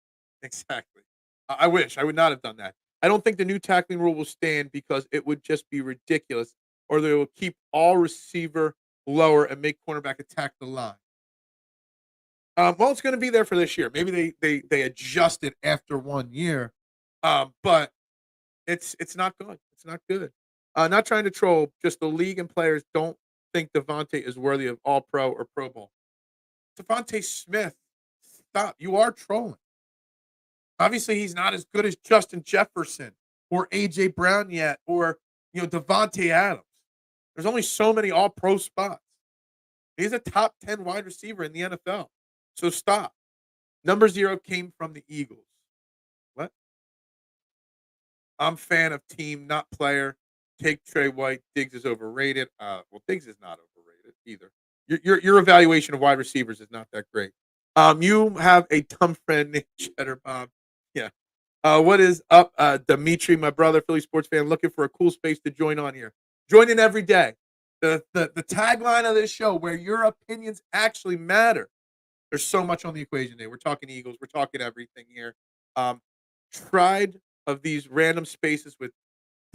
exactly. I wish I would not have done that. I don't think the new tackling rule will stand because it would just be ridiculous, or they will keep all receiver lower and make cornerback attack the line. Well, it's going to be there for this year. Maybe they adjust it after 1 year, but it's not good. It's not good. Not trying to troll. Just the league and players don't think Devontae is worthy of All Pro or Pro Bowl. Devontae Smith, stop. You are trolling. Obviously, he's not as good as Justin Jefferson or AJ Brown yet, or Devontae Adams. There's only so many All Pro spots. He's a top 10 wide receiver in the NFL. So stop. Number 0 came from the Eagles. What? I'm fan of team, not player. Take Trey White. Diggs is overrated. Well, Diggs is not overrated either. Your evaluation of wide receivers is not that great. You have a dumb friend named Cheddar Bob. Yeah. What is up, Dimitri, my brother, Philly sports fan, looking for a cool space to join on here. Join in every day. The tagline of this show, where your opinions actually matter. There's so much on the equation there. We're talking Eagles. We're talking everything here. Tired of these random spaces with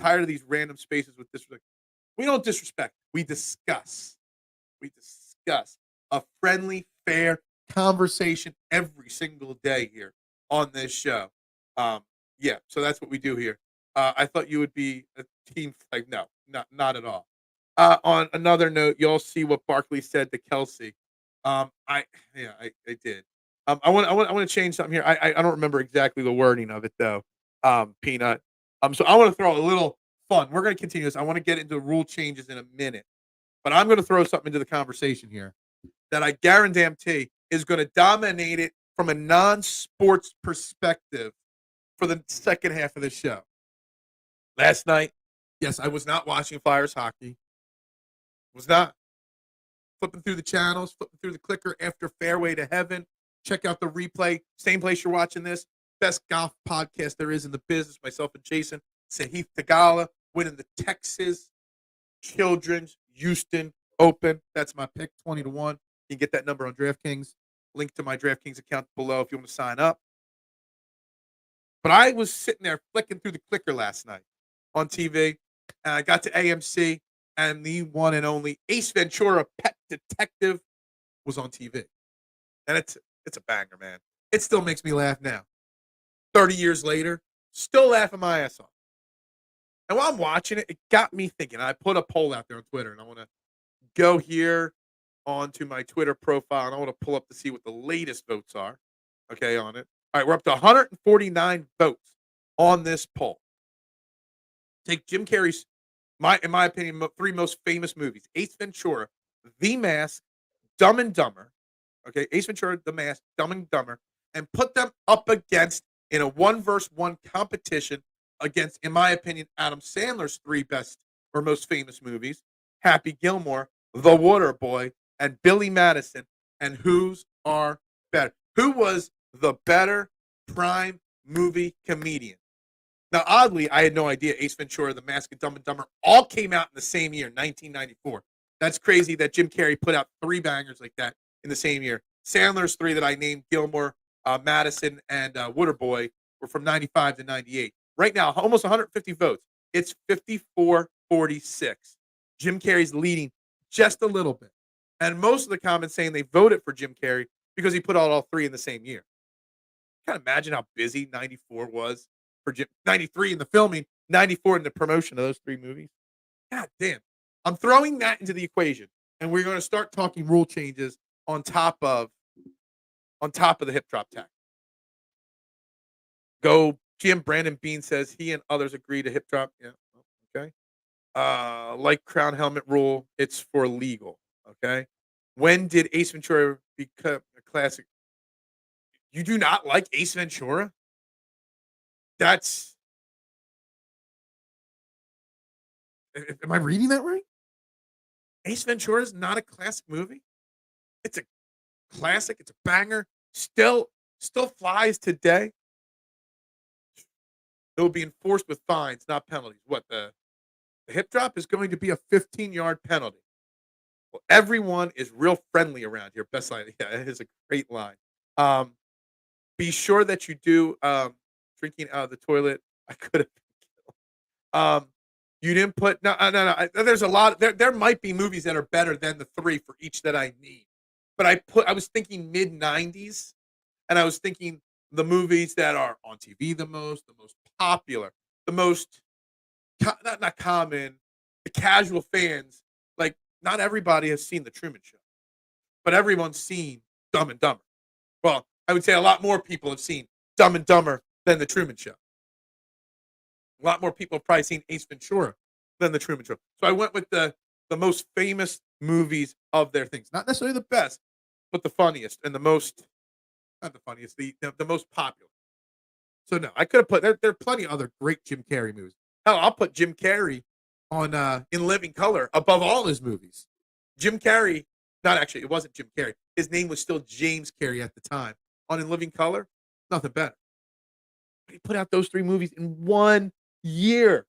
disrespect. We don't disrespect. We discuss. We discuss a friendly, fair conversation every single day here on this show. Yeah, so that's what we do here. I thought you would be a team like no, not at all. On another note, y'all see what Barkley said to Kelce. I did. I want to change something here. I don't remember exactly the wording of it though. Peanut. So I want to throw a little fun. We're going to continue this. I want to get into rule changes in a minute, but I'm going to throw something into the conversation here that I guarantee is going to dominate it from a non-sports perspective for the second half of the show. Last night, yes, I was not watching Flyers hockey. Was not. Flipping through the channels, flipping through the clicker after Fairway to Heaven. Check out the replay. Same place you're watching this. Best golf podcast there is in the business. Myself and Jason. Sahith Tagala winning the Texas Children's Houston Open. That's my pick, 20-1. You can get that number on DraftKings. Link to my DraftKings account below if you want to sign up. But I was sitting there flicking through the clicker last night on TV, and I got to AMC, and the one and only Ace Ventura, Pet Detective, was on TV. And it's a banger, man. It still makes me laugh now. 30 years later, still laughing my ass off. And while I'm watching it, it got me thinking. I put a poll out there on Twitter, and I want to go here onto my Twitter profile, and I want to pull up to see what the latest votes are, okay, on it. All right, we're up to 149 votes on this poll. Take Jim Carrey's, in my opinion, 3 most famous movies: Ace Ventura, The Mask, Dumb and Dumber. Okay, Ace Ventura, The Mask, Dumb and Dumber, and put them up against in a 1-versus-1 competition against, in my opinion, Adam Sandler's 3 best or most famous movies: Happy Gilmore, The Water Boy, and Billy Madison. And whose are better? Who was the better prime movie comedian? Now, oddly, I had no idea Ace Ventura, The Mask, and Dumb and Dumber all came out in the same year, 1994. That's crazy that Jim Carrey put out 3 bangers like that in the same year. Sandler's 3 that I named, Gilmore, Madison, and Waterboy, were from 95 to 98. Right now, almost 150 votes. It's 54-46. Jim Carrey's leading just a little bit. And most of the comments saying they voted for Jim Carrey because he put out all 3 in the same year. Kind of imagine how busy 94 was for Jim. 93 in the filming, 94 in the promotion of those 3 movies. God damn. I'm throwing that into the equation, and we're going to start talking rule changes on top of the hip drop tackle. Go Jim. Brandon Bean says he and others agree to hip drop. Yeah, okay. Like crown helmet rule, it's for legal. Okay. When did Ace Ventura become a classic? You do not like Ace Ventura? That's. Am I reading that right? Ace Ventura is not a classic movie. It's a classic. It's a banger. Still flies today. It will be enforced with fines, not penalties. What the hip drop is going to be a 15-yard penalty. Well, everyone is real friendly around here. Best line. Yeah, it is a great line. Um, be sure that you do drinking out of the toilet. I could have you didn't put no. There's a lot. There might be movies that are better than the three for each that I need. But I was thinking mid '90s, and I was thinking the movies that are on TV the most popular, the most not common, the casual fans. Like not everybody has seen the Truman Show, but everyone's seen Dumb and Dumber. Well, I would say a lot more people have seen Dumb and Dumber than the Truman Show. A lot more people have probably seen Ace Ventura than the Truman Show. So I went with the most famous movies of their things. Not necessarily the best, but the funniest and the most not the funniest, the most popular. So no, I could have put there are plenty of other great Jim Carrey movies. Hell, I'll put Jim Carrey on In Living Color above all his movies. Jim Carrey, not actually, it wasn't Jim Carrey. His name was still James Carrey at the time. On In Living Color, nothing better. But he put out those three movies in 1 year.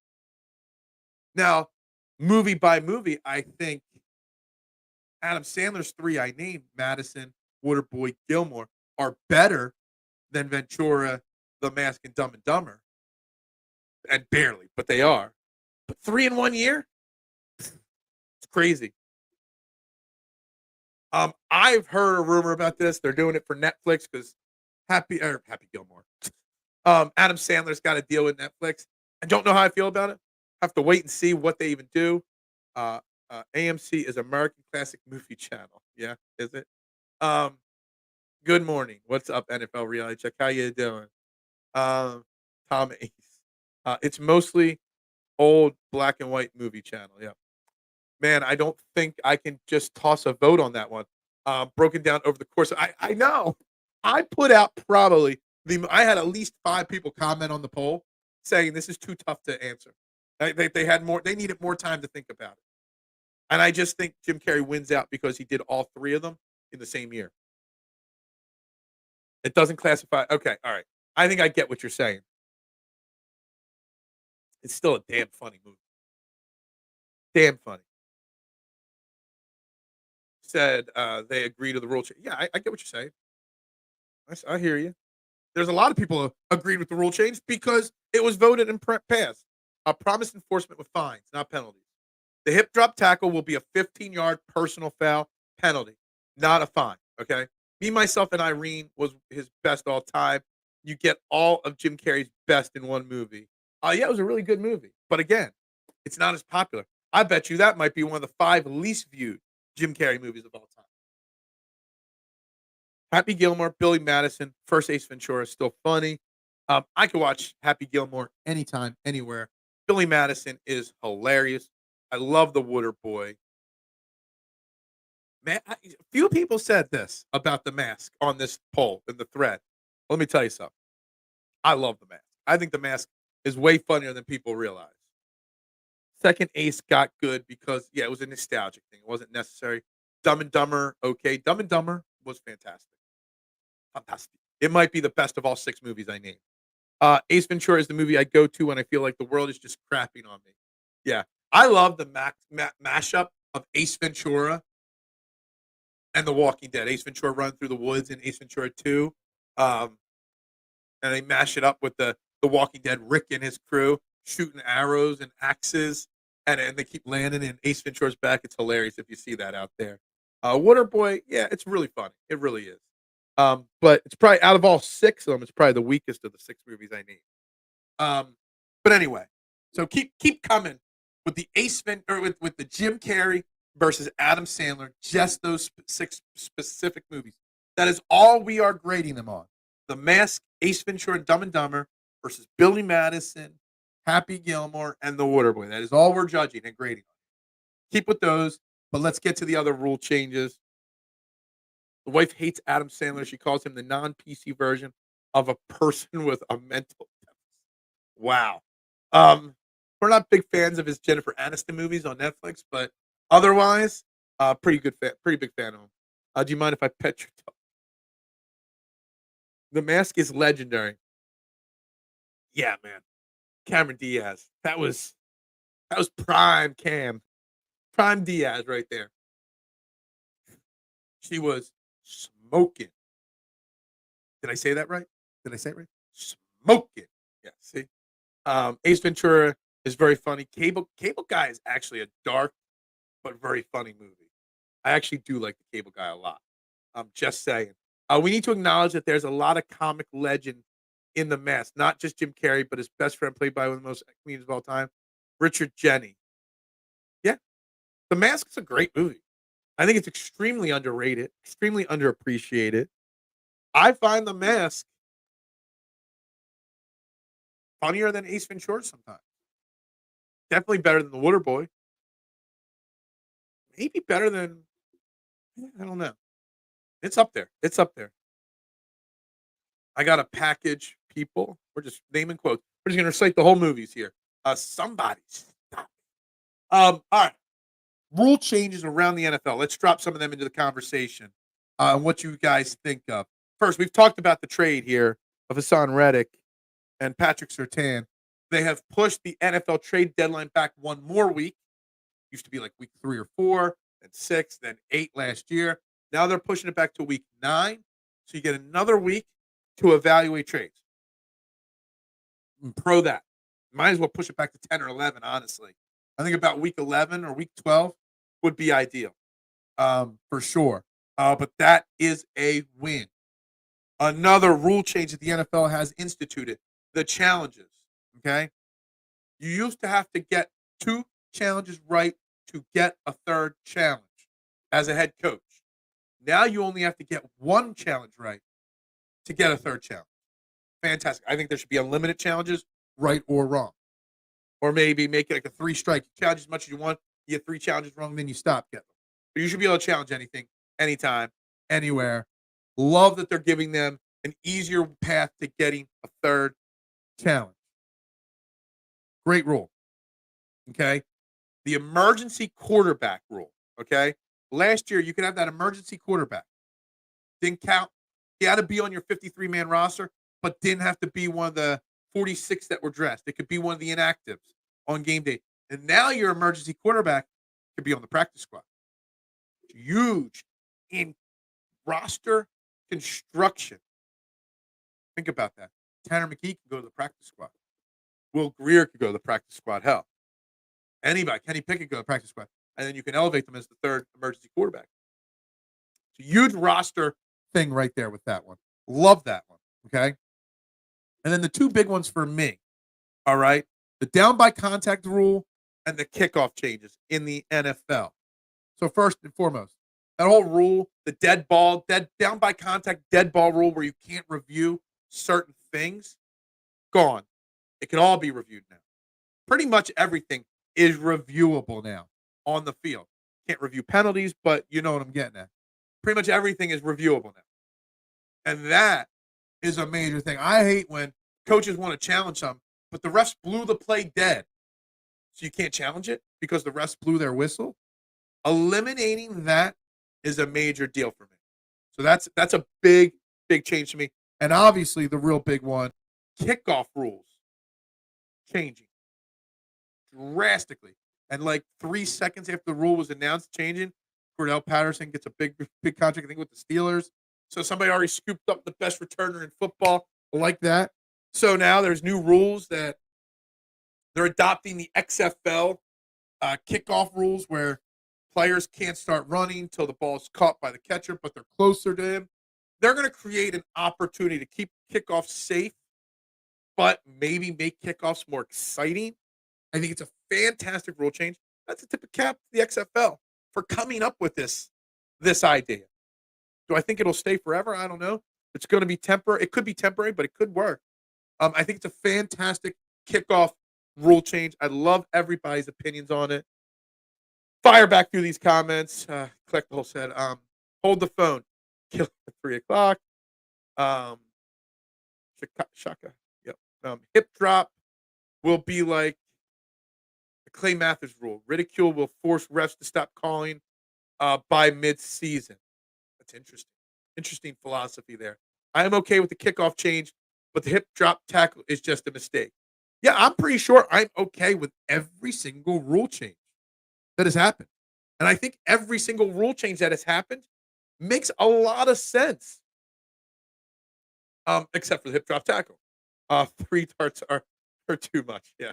Now, movie by movie, I think Adam Sandler's three I named, Madison, Waterboy, Gilmore, are better than Ventura, The Mask, and Dumb and Dumber. And barely, but they are. But three in 1 year? It's crazy. I've heard a rumor about this. They're doing it for Netflix because Happy Gilmore. Adam Sandler's got a deal with Netflix. I don't know how I feel about it. Have to wait and see what they even do. AMC is American Classic Movie Channel. Yeah, is it? Good morning. What's up, NFL Reality Check? How you doing? Tom Ace. It's mostly old black and white movie channel. Yeah. Man, I don't think I can just toss a vote on that one. Broken down over the course. I know. I put out probably I had at least 5 people comment on the poll saying this is too tough to answer. They had more. They needed more time to think about it. And I just think Jim Carrey wins out because he did all 3 of them in the same year. It doesn't classify. Okay, all right. I think I get what you're saying. It's still a damn funny movie. Damn funny. Said they agree to the rule change. Yeah, I get what you're saying. I hear you. There's a lot of people who agreed with the rule change because it was voted and passed. A promised enforcement with fines, not penalties. The hip drop tackle will be a 15-yard personal foul penalty, not a fine. Okay. Me, myself, and Irene was his best all time. You get all of Jim Carrey's best in one movie. Yeah, it was a really good movie. But again, it's not as popular. I bet you that might be one of the 5 least viewed Jim Carrey movies of all time. Happy Gilmore, Billy Madison, first Ace Ventura, still funny. I could watch Happy Gilmore anytime, anywhere. Billy Madison is hilarious. I love the Water Boy. Man, few people said this about the mask on this poll in the thread. Let me tell you something. I love the mask. I think the mask is way funnier than people realize. Second Ace got good because it was a nostalgic thing. It wasn't necessary. Dumb and Dumber, okay. Dumb and Dumber was fantastic. Fantastic. It might be the best of all 6 movies I named. Ace Ventura is the movie I go to when I feel like the world is just crapping on me. Yeah. I love the mashup of Ace Ventura and The Walking Dead. Ace Ventura Run Through the Woods and Ace Ventura 2. And they mash it up with the Walking Dead Rick and his crew shooting arrows and axes. And they keep landing in Ace Ventura's back. It's hilarious if you see that out there. Waterboy, yeah, it's really funny. It really is. But it's probably out of all 6 of them, it's probably the weakest of the 6 movies I need. But anyway, so keep coming with the with the Jim Carrey versus Adam Sandler, just those 6 specific movies. That is all we are grading them on. The Mask, Ace Ventura, and Dumb and Dumber versus Billy Madison, Happy Gilmore, and The Waterboy. That is all we're judging and grading on. Keep with those, but let's get to the other rule changes. The wife hates Adam Sandler. She calls him the non-PC version of a person with a mental deficit. Wow. We're not big fans of his Jennifer Aniston movies on Netflix, but Otherwise, pretty big fan of him. Do you mind if I pet your dog? The mask is legendary. Yeah, man. Cameron Diaz. That was prime Cam. Prime Diaz right there. She was smoking. Did I say that right? Did I say it right? Smoking. Yeah, see? Ace Ventura is very funny. Cable Guy is actually a dark but very funny movie. I actually do like the Cable Guy a lot. I'm just saying. We need to acknowledge that there's a lot of comic legend in The Mask, not just Jim Carrey, but his best friend, played by one of the most comedians of all time, Richard Jenny. Yeah, The Mask is a great movie. I think it's extremely underrated, extremely underappreciated. I find The Mask funnier than Ace Ventura sometimes. Definitely better than The Waterboy. Maybe better than, I don't know. It's up there. It's up there. I got a package, people. We're just naming quotes. We're just gonna recite the whole movies here. Somebody stop. All right. Rule changes around the NFL. Let's drop some of them into the conversation. What you guys think of. First, we've talked about the trade here of Haason Reddick and Patrick Surtain. They have pushed the NFL trade deadline back one more week. Used to be like week 3 or 4, then 6, then 8 last year. Now they're pushing it back to week 9. So you get another week to evaluate trades. I'm pro that. Might as well push it back to 10 or 11, honestly. I think about week 11 or week 12 would be ideal, for sure. But that is a win. Another rule change that the NFL has instituted, the challenges, okay? You used to have to get 2 challenges right to get a third challenge as a head coach. Now you only have to get 1 challenge right to get a third challenge. Fantastic. I think there should be unlimited challenges, right or wrong. Or maybe make it like a 3-strike. You challenge as much as you want. You get 3 challenges wrong, then you stop getting them. But you should be able to challenge anything, anytime, anywhere. Love that they're giving them an easier path to getting a third challenge. Great rule. Okay. The emergency quarterback rule. Okay. Last year, you could have that emergency quarterback. Didn't count. He had to be on your 53-man roster, but didn't have to be one of the 46 that were dressed. It could be one of the inactives on game day. And now your emergency quarterback could be on the practice squad. Huge in roster construction. Think about that. Tanner McKee can go to the practice squad. Will Greer could go to the practice squad. Hell, anybody. Kenny Pickett could go to the practice squad. And then you can elevate them as the third emergency quarterback. It's a huge roster thing right there with that one. Love that one. Okay. And then the 2 big ones for me, all right, the down by contact rule and the kickoff changes in the NFL. So first and foremost, that whole rule, the down by contact dead ball rule where you can't review certain things, gone. It can all be reviewed now. Pretty much everything is reviewable now on the field. Can't review penalties, but you know what I'm getting at. Pretty much everything is reviewable now. And that is a major thing. I hate when coaches want to challenge something, but the refs blew the play dead. So you can't challenge it because the refs blew their whistle. Eliminating that is a major deal for me. So that's a big, big change to me. And obviously the real big one, kickoff rules changing drastically. And like 3 seconds after the rule was announced changing, Cordell Patterson gets a big contract, I think, with the Steelers. So somebody already scooped up the best returner in football like that. So now there's new rules that they're adopting the XFL kickoff rules where players can't start running until the ball is caught by the catcher, but they're closer to him. They're going to create an opportunity to keep kickoffs safe, but maybe make kickoffs more exciting. I think it's a fantastic rule change. That's a tip of cap to the XFL for coming up with this idea. Do I think it'll stay forever? I don't know. It's going to be temporary. It could be temporary, but it could work. I think it's a fantastic kickoff rule change. I love everybody's opinions on it. Fire back through these comments. Collectible said, hold the phone. Kill at 3 o'clock. Shaka. Yep. Hip drop will be like The Clay Mathers rule. Ridicule will force refs to stop calling by mid-season. That's interesting. Interesting philosophy there. I am okay with the kickoff change, but the hip drop tackle is just a mistake. Yeah, I'm pretty sure I'm okay with every single rule change that has happened. And I think every single rule change that has happened makes a lot of sense, except for the hip drop tackle. 3 darts are too much. Yeah.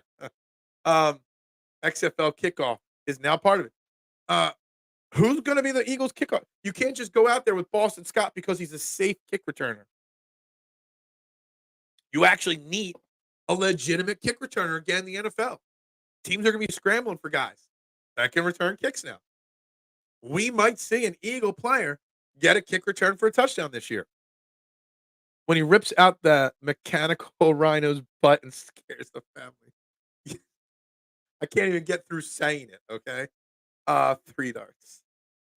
um, XFL kickoff is now part of it. Uh, who's going to be the Eagles kickoff? You can't just go out there with Boston Scott because he's a safe kick returner. You actually need a legitimate kick returner again in the NFL. Teams are going to be scrambling for guys that can return kicks now. We might see an Eagle player get a kick return for a touchdown this year when he rips out the mechanical rhino's butt and scares the family. I can't even get through saying it, okay? 3 darts.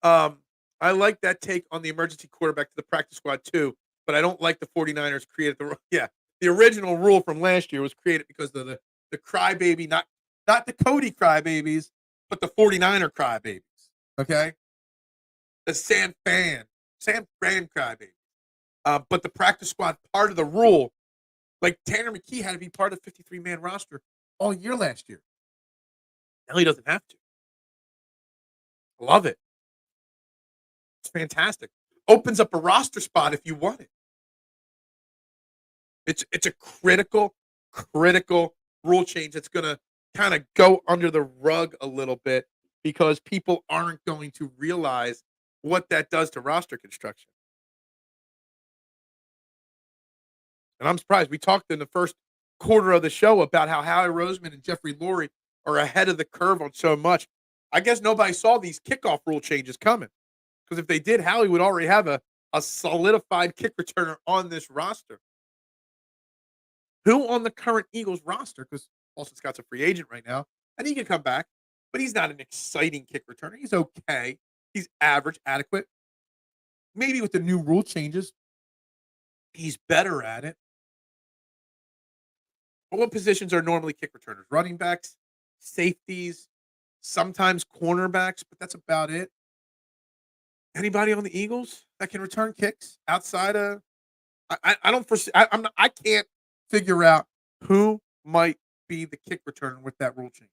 I like that take on the emergency quarterback to the practice squad too, but I don't like the 49ers created the original rule from last year was created because of the crybaby, not the Cody crybabies, but the 49er crybabies. Okay? The San Fran crybabies. But the practice squad part of the rule, like Tanner McKee had to be part of the 53-man roster all year last year. Now he doesn't have to. Love it. It's fantastic. Opens up a roster spot if you want it. It's a critical rule change that's going to kind of go under the rug a little bit because people aren't going to realize what that does to roster construction. And I'm surprised. We talked in the first quarter of the show about how Howie Roseman and Jeffrey Lurie are ahead of the curve on so much. I guess nobody saw these kickoff rule changes coming. Because if they did, Howie would already have a solidified kick returner on this roster. Who on the current Eagles roster, because Boston Scott's a free agent right now, and he can come back, but he's not an exciting kick returner. He's okay. He's average, adequate. Maybe with the new rule changes, he's better at it. But what positions are normally kick returners? Running backs, safeties, sometimes cornerbacks, but that's about it. Anybody on the Eagles that can return kicks outside of? I don't foresee. I can't figure out who might be the kick returner with that rule change.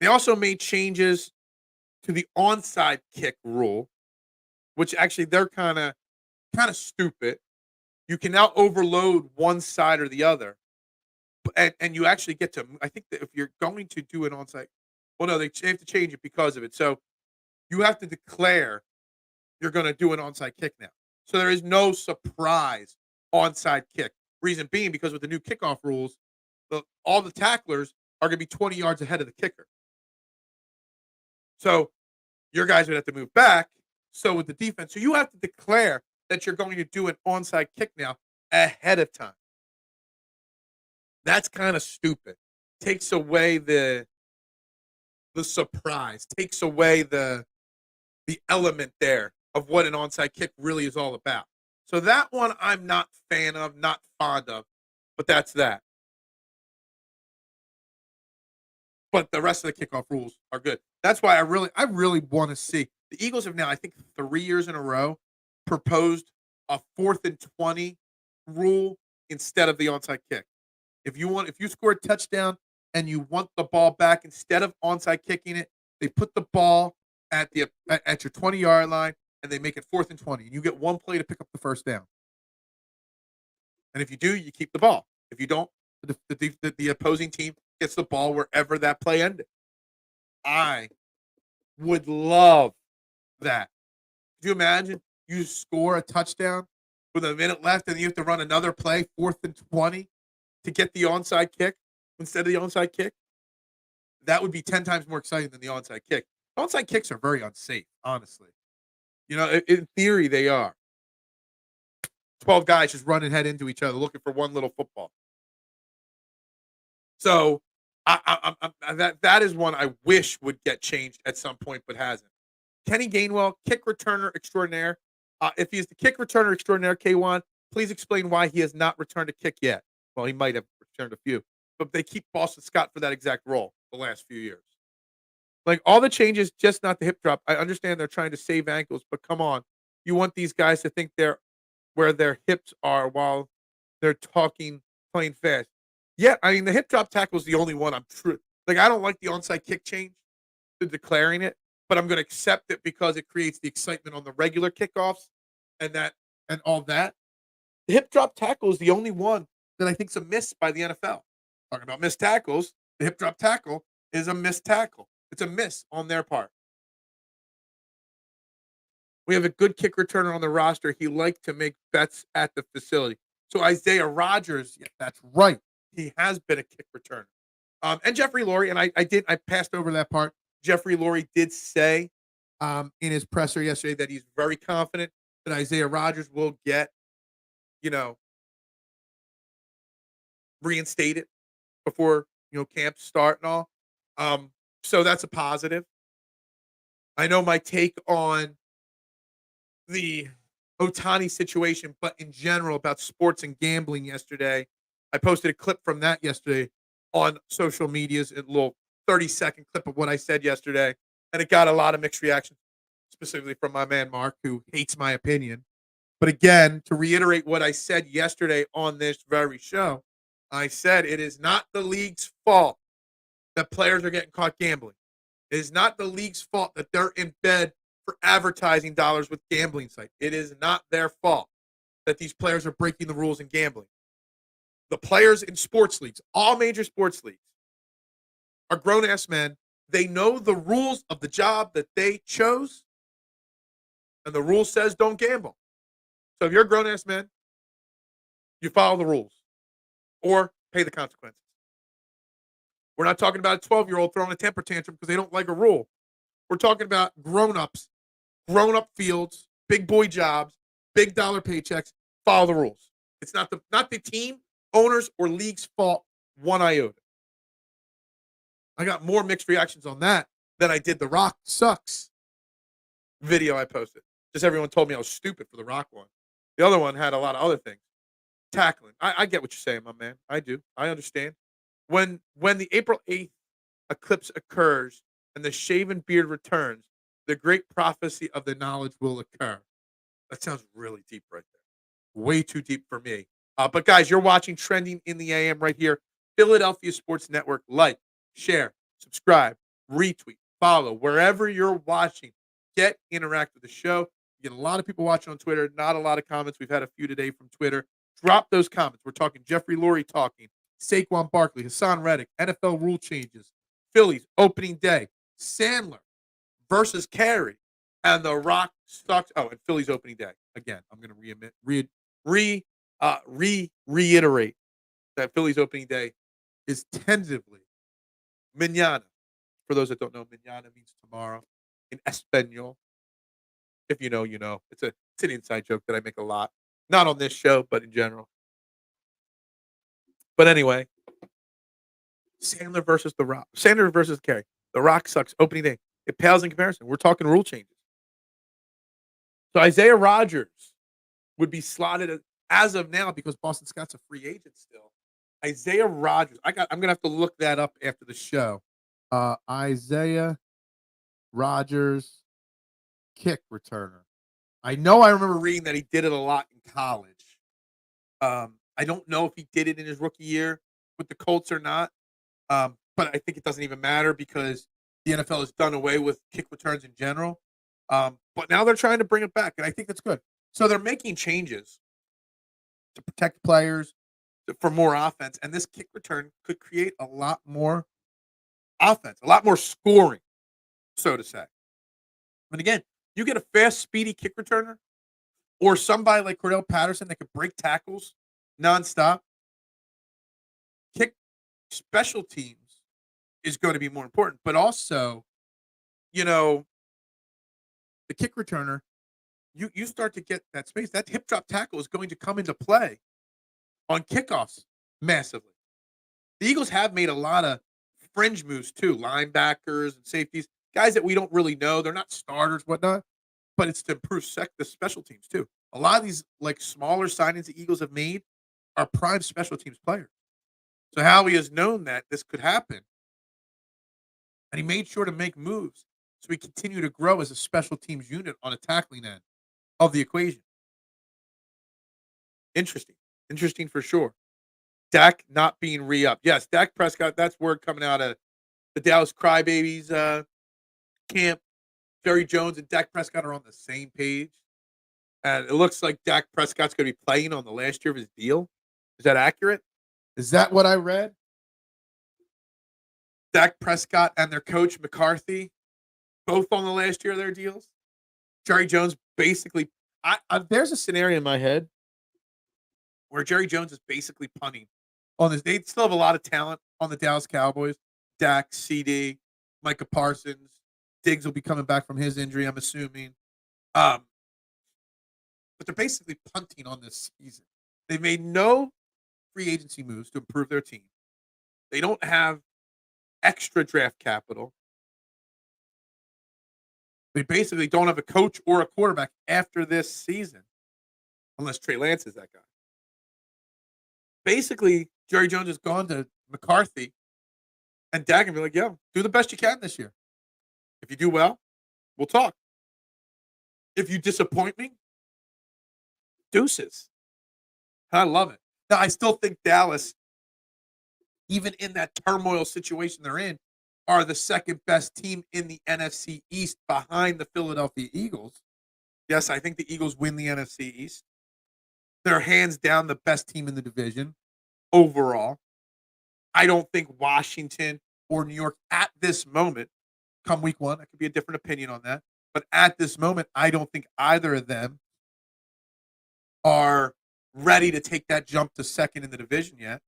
They also made changes to the onside kick rule, which actually they're kind of stupid. You can now overload one side or the other, and you actually get to. I think that if you're going to do an onside, well, no, they have to change it because of it. So you have to declare you're going to do an onside kick now. So there is no surprise onside kick. Reason being because with the new kickoff rules, all the tacklers are going to be 20 yards ahead of the kicker. So your guys would have to move back. So with the defense, so you have to declare that you're going to do an onside kick now ahead of time. That's kind of stupid. Takes away the surprise. Takes away the element there of what an onside kick really is all about. So that one I'm not fan of, not fond of, but that's that. But the rest of the kickoff rules are good. That's why I really want to see. The Eagles have now, I think, 3 years in a row proposed a 4th and 20 rule instead of the onside kick. If you score a touchdown and you want the ball back instead of onside kicking it, they put the ball at your 20-yard line and they make it 4th and 20. And you get one play to pick up the first down. And if you do, you keep the ball. If you don't, the opposing team gets the ball wherever that play ended. I would love that. Could you imagine you score a touchdown with a minute left and you have to run another play, 4th and 20, to get the onside kick instead of the onside kick? That would be 10 times more exciting than the onside kick. Onside kicks are very unsafe, honestly. You know, in theory, they are. 12 guys just running head into each other looking for one little football. So that is one I wish would get changed at some point, but hasn't. Kenny Gainwell, kick returner extraordinaire. If he is the kick returner extraordinaire, K1, please explain why he has not returned a kick yet. Well, he might have returned a few. but they keep Boston Scott for that exact role the last few years. Like, all the changes, just not the hip drop. I understand they're trying to save ankles, but come on. You want these guys to think they're where their hips are while they're playing fast. Yeah, I mean, the hip drop tackle is the only one I'm true. Like, I don't like the onside kick change to declaring it, but I'm going to accept it because it creates the excitement on the regular kickoffs and all that. The hip drop tackle is the only one that I think is a miss by the NFL. Talking about missed tackles, the hip drop tackle is a missed tackle. It's a miss on their part. We have a good kick returner on the roster. He liked to make bets at the facility. So Isaiah Rodgers, yeah, that's right. He has been a kick returner. And Jeffrey Lurie, and I passed over that part. Jeffrey Lurie did say in his presser yesterday that he's very confident that Isaiah Rodgers will get, reinstated before, camps start and all. So that's a positive. I know my take on the Ohtani situation, but in general about sports and gambling yesterday. I posted a clip from that yesterday on social medias, a little 30-second clip of what I said yesterday, and it got a lot of mixed reactions, specifically from my man Mark, who hates my opinion. But again, to reiterate what I said yesterday on this very show, I said it is not the league's fault that players are getting caught gambling. It is not the league's fault that they're in bed for advertising dollars with gambling sites. It is not their fault that these players are breaking the rules in gambling. The players in sports leagues, all major sports leagues, are grown-ass men. They know the rules of the job that they chose, and the rule says don't gamble. So if you're a grown-ass man, you follow the rules or pay the consequences. We're not talking about a 12-year-old throwing a temper tantrum because they don't like a rule. We're talking about grown-ups, grown-up fields, big boy jobs, big dollar paychecks. Follow the rules. It's not the team, owners, or league's fault one iota. I got more mixed reactions on that than I did the Rock sucks video I posted. Just everyone told me I was stupid for the Rock one. The other one had a lot of other things. Tackling. I get what you're saying, my man. I do. I understand. When the April 8th eclipse occurs and the shaven beard returns, the great prophecy of the knowledge will occur. That sounds really deep right there. Way too deep for me. But guys, you're watching Trending in the AM right here. Philadelphia Sports Network. Like, share, subscribe, retweet, follow. Wherever you're watching, interact with the show. You get a lot of people watching on Twitter. Not a lot of comments. We've had a few today from Twitter. Drop those comments. We're talking Jeffrey Lurie talking. Saquon Barkley, Haason Reddick, NFL rule changes, Phillies opening day, Sandler versus Carey, and the Rock sucks. Oh, and Phillies opening day. Again, I'm going to reiterate that Phillies opening day is tentatively mañana. For those that don't know, mañana means tomorrow in Espanol. If you know, you know. It's an inside joke that I make a lot. Not on this show, but in general. But anyway, Sandler versus The Rock. Sandler versus Carey. The Rock sucks. Opening day. It pales in comparison. We're talking rule changes. So Isaiah Rodgers would be slotted as of now because Boston Scott's a free agent still. Isaiah Rodgers. I'm gonna have to look that up after the show. Isaiah Rodgers, kick returner. I know I remember reading that he did it a lot in college. I don't know if he did it in his rookie year with the Colts or not. But I think it doesn't even matter because the NFL has done away with kick returns in general. But now they're trying to bring it back, and I think that's good. So they're making changes to protect players for more offense, and this kick return could create a lot more offense, a lot more scoring, so to say. But again, you get a fast, speedy kick returner or somebody like Cordell Patterson that could break tackles nonstop. Kick special teams is going to be more important, but also, the kick returner, you start to get that space. That hip drop tackle is going to come into play on kickoffs massively. The Eagles have made a lot of fringe moves too, linebackers and safeties, guys that we don't really know. They're not starters, whatnot, but it's to improve the special teams too. A lot of these like smaller signings the Eagles have made are prime special teams players. So Howie has known that this could happen, and he made sure to make moves so he continued to grow as a special teams unit on a tackling end of the equation. Interesting. Interesting for sure. Dak not being re-upped. Yes, Dak Prescott, that's word coming out of the Dallas Crybabies camp. Jerry Jones and Dak Prescott are on the same page. And it looks like Dak Prescott's going to be playing on the last year of his deal. Is that accurate? Is that what I read? Dak Prescott and their coach McCarthy, both on the last year of their deals. Jerry Jones basically, there's a scenario in my head where Jerry Jones is basically punting on this. They still have a lot of talent on the Dallas Cowboys. Dak, CD, Micah Parsons. Diggs will be coming back from his injury, I'm assuming. But they're basically punting on this season. They've made no free agency moves to improve their team. They don't have extra draft capital. They basically don't have a coach or a quarterback after this season, unless Trey Lance is that guy. Basically, Jerry Jones has gone to McCarthy and Dak and be like, yo, do the best you can this year. If you do well, we'll talk. If you disappoint me, deuces. I love it. Now, I still think Dallas, even in that turmoil situation they're in, are the second best team in the NFC East behind the Philadelphia Eagles. Yes, I think the Eagles win the NFC East. They're hands down the best team in the division overall. I don't think Washington or New York at this moment, come week one, I could be a different opinion on that. But at this moment, I don't think either of them are ready to take that jump to second in the division yet.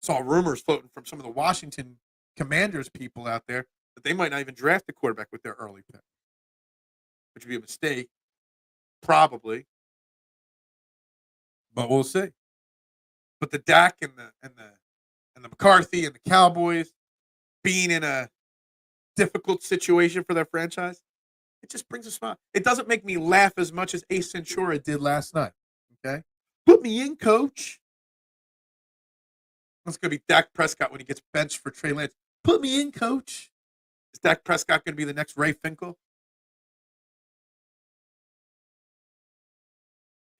Saw rumors floating from some of the Washington Commanders people out there that they might not even draft a quarterback with their early pick, which would be a mistake, probably. But we'll see. But the Dak and the McCarthy and the Cowboys being in a difficult situation for their franchise, it just brings a smile. It doesn't make me laugh as much as Ace Ventura did last night. Okay, put me in, coach. That's going to be Dak Prescott when he gets benched for Trey Lance. Put me in, coach. Is Dak Prescott going to be the next Ray Finkel?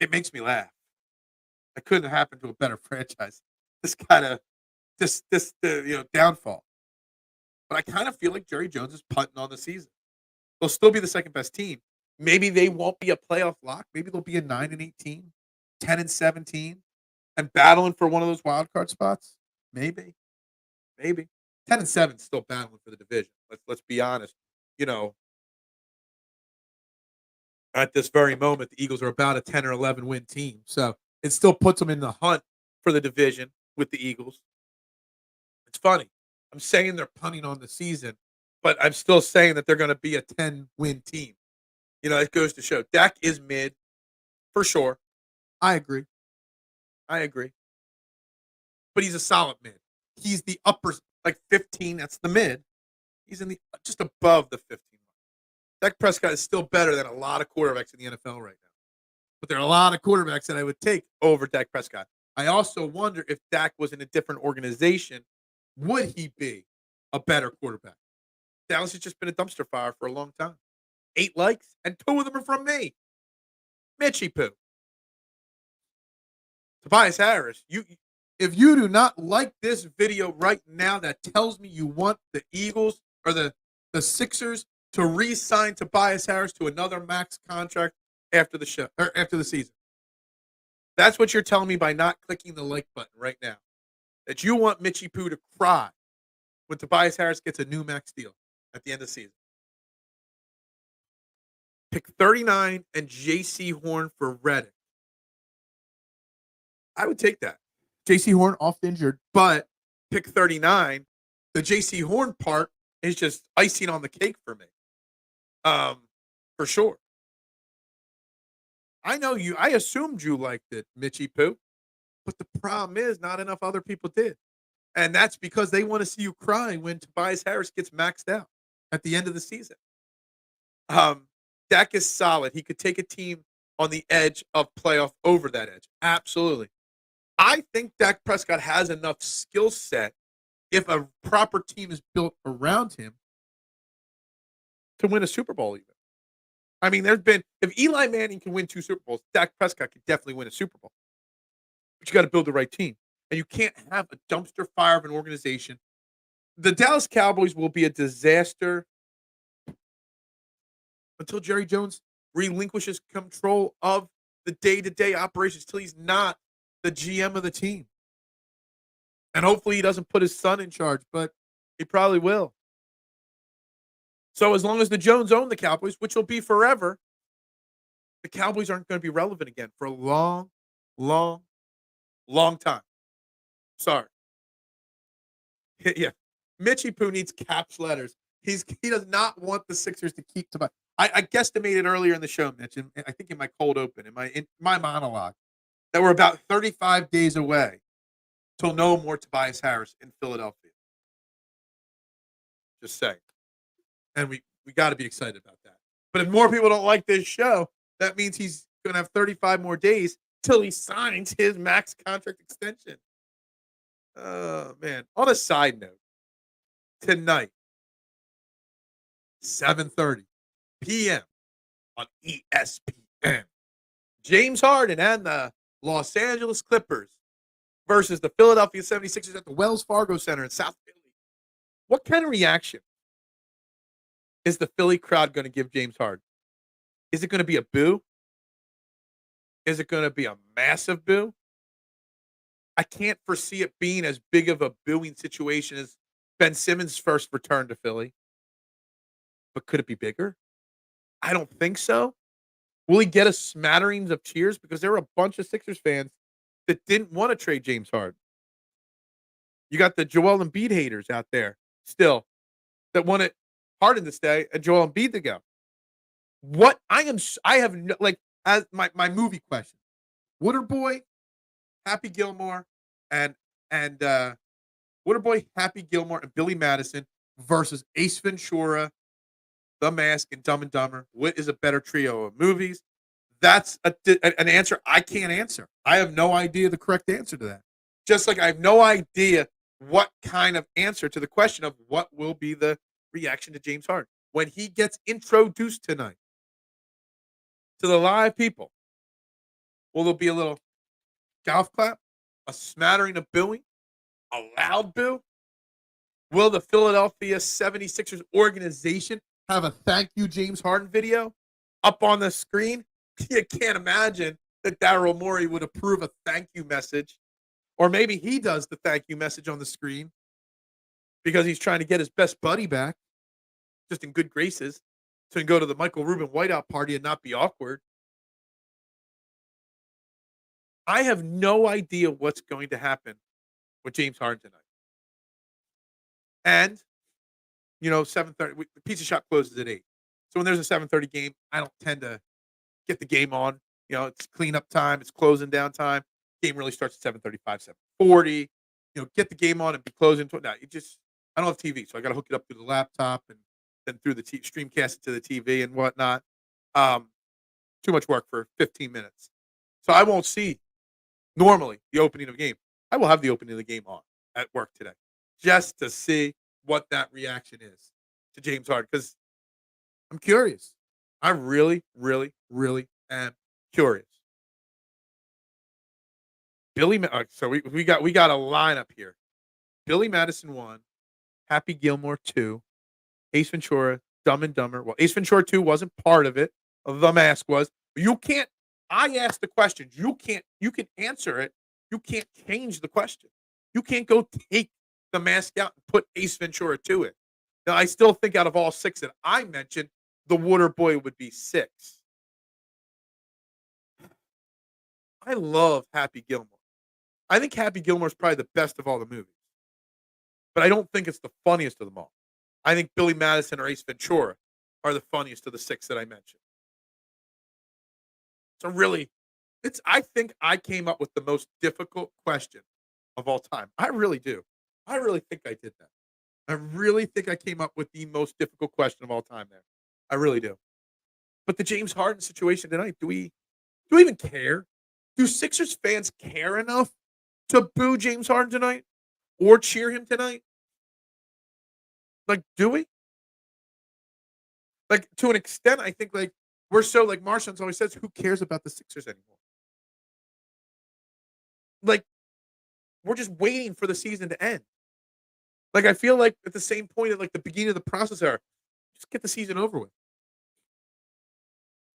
It makes me laugh. It couldn't have happened to a better franchise. This kind of downfall. But I kind of feel like Jerry Jones is punting on the season. They'll still be the second best team. Maybe they won't be a playoff lock. Maybe they'll be a 9-18, 10-17, and battling for one of those wild card spots. Maybe 10-7 is still battling for the division. Let's be honest. At this very moment, the Eagles are about a 10 or 11 win team, so it still puts them in the hunt for the division with the Eagles. It's funny. I'm saying they're punting on the season, but I'm still saying that they're going to be a 10-win team. It goes to show. Dak is mid, for sure. I agree. But he's a solid mid. He's the upper, 15, that's the mid. He's in the just above the 15. Dak Prescott is still better than a lot of quarterbacks in the NFL right now. But there are a lot of quarterbacks that I would take over Dak Prescott. I also wonder if Dak was in a different organization, would he be a better quarterback? Dallas has just been a dumpster fire for a long time. 8 likes, and 2 of them are from me. Mitchie Poo. Tobias Harris, if you do not like this video right now, that tells me you want the Eagles or the Sixers to re-sign Tobias Harris to another max contract after the show or after the season. That's what you're telling me by not clicking the like button right now. That you want Mitchie Poo to cry when Tobias Harris gets a new max deal at the end of the season. Pick 39 and J.C. Horn for Reddick. I would take that. J.C. Horn off injured, but pick 39. The J.C. Horn part is just icing on the cake for me. For sure. I know you. I assumed you liked it, Mitchie Poo. But the problem is not enough other people did. And that's because they want to see you crying when Tobias Harris gets maxed out at the end of the season. Dak is solid. He could take a team on the edge of playoff over that edge. Absolutely. I think Dak Prescott has enough skill set if a proper team is built around him to win a Super Bowl even. I mean, if Eli Manning can win 2 Super Bowls, Dak Prescott could definitely win a Super Bowl. But you got to build the right team. And you can't have a dumpster fire of an organization. The Dallas Cowboys will be a disaster until Jerry Jones relinquishes control of the day-to-day operations, till he's not the GM of the team. And hopefully he doesn't put his son in charge, but he probably will. So as long as the Jones own the Cowboys, which will be forever, the Cowboys aren't going to be relevant again for a long, long, long time. Sorry. Yeah. Mitchie Poo needs caps letters. He does not want the Sixers to keep Tobias. I guesstimated earlier in the show, Mitch, and I think in my cold open, in my monologue, that we're about 35 days away till no more Tobias Harris in Philadelphia. Just saying. And we got to be excited about that. But if more people don't like this show, that means he's going to have 35 more days till he signs his max contract extension. Oh, man. On a side note, tonight, 7:30 p.m. on ESPN, James Harden and the Los Angeles Clippers versus the Philadelphia 76ers at the Wells Fargo Center in South Philly. What kind of reaction is the Philly crowd going to give James Harden? Is it going to be a boo? Is it going to be a massive boo? I can't foresee it being as big of a booing situation as Ben Simmons' first return to Philly. But could it be bigger? I don't think so. Will he get a smattering of cheers? Because there were a bunch of Sixers fans that didn't want to trade James Harden. You got the Joel Embiid haters out there still that wanted Harden to stay and Joel Embiid to go. As my movie question, Waterboy, Happy Gilmore, and Waterboy, Happy Gilmore, and Billy Madison versus Ace Ventura, The Mask, and Dumb and Dumber. What is a better trio of movies? That's an answer I can't answer. I have no idea the correct answer to that. Just like I have no idea what kind of answer to the question of what will be the reaction to James Harden when he gets introduced tonight to the live people. Will there be a little golf clap, a smattering of booing, a loud boo? Will the Philadelphia 76ers organization have a thank you James Harden video up on the screen? You can't imagine that Daryl Morey would approve a thank you message. Or maybe he does the thank you message on the screen because he's trying to get his best buddy back, just in good graces, so he can go to the Michael Rubin whiteout party and not be awkward. I have no idea what's going to happen with James Harden tonight. And, 7:30, the pizza shop closes at 8. So when there's a 7:30 game, I don't tend to get the game on. It's cleanup time. It's closing down time. Game really starts at 7:35, 7:40. Get the game on and be closing. No, I don't have TV, so I got to hook it up through the laptop and then through the Streamcast it to the TV and whatnot. Too much work for 15 minutes. So I won't see normally the opening of the game. I will have the opening of the game on at work today just to see what that reaction is to James Harden because I'm curious. I really, really, really am curious. So we got a lineup here. Billy Madison 1, Happy Gilmore 2, Ace Ventura, Dumb and Dumber. Well, Ace Ventura 2 wasn't part of it. The Mask was. You can't. I asked the questions. You can answer it. You can't change the question. You can't go take the Mask out and put Ace Ventura 2 in. Now, I still think out of all 6 that I mentioned, the Water Boy would be 6. I love Happy Gilmore. I think Happy Gilmore is probably the best of all the movies. But I don't think it's the funniest of them all. I think Billy Madison or Ace Ventura are the funniest of the 6 that I mentioned. I think I came up with the most difficult question of all time. I really do. I really think I did that. I really think I came up with the most difficult question of all time there. I really do. But the James Harden situation tonight, do we even care? Do Sixers fans care enough to boo James Harden tonight or cheer him tonight? Like, do we? Like, to an extent, I think, like, we're so, like Marshawn's always says, who cares about the Sixers anymore? Like, we're just waiting for the season to end. Like, I feel like at the same point at, like, the beginning of the process are, just get the season over with.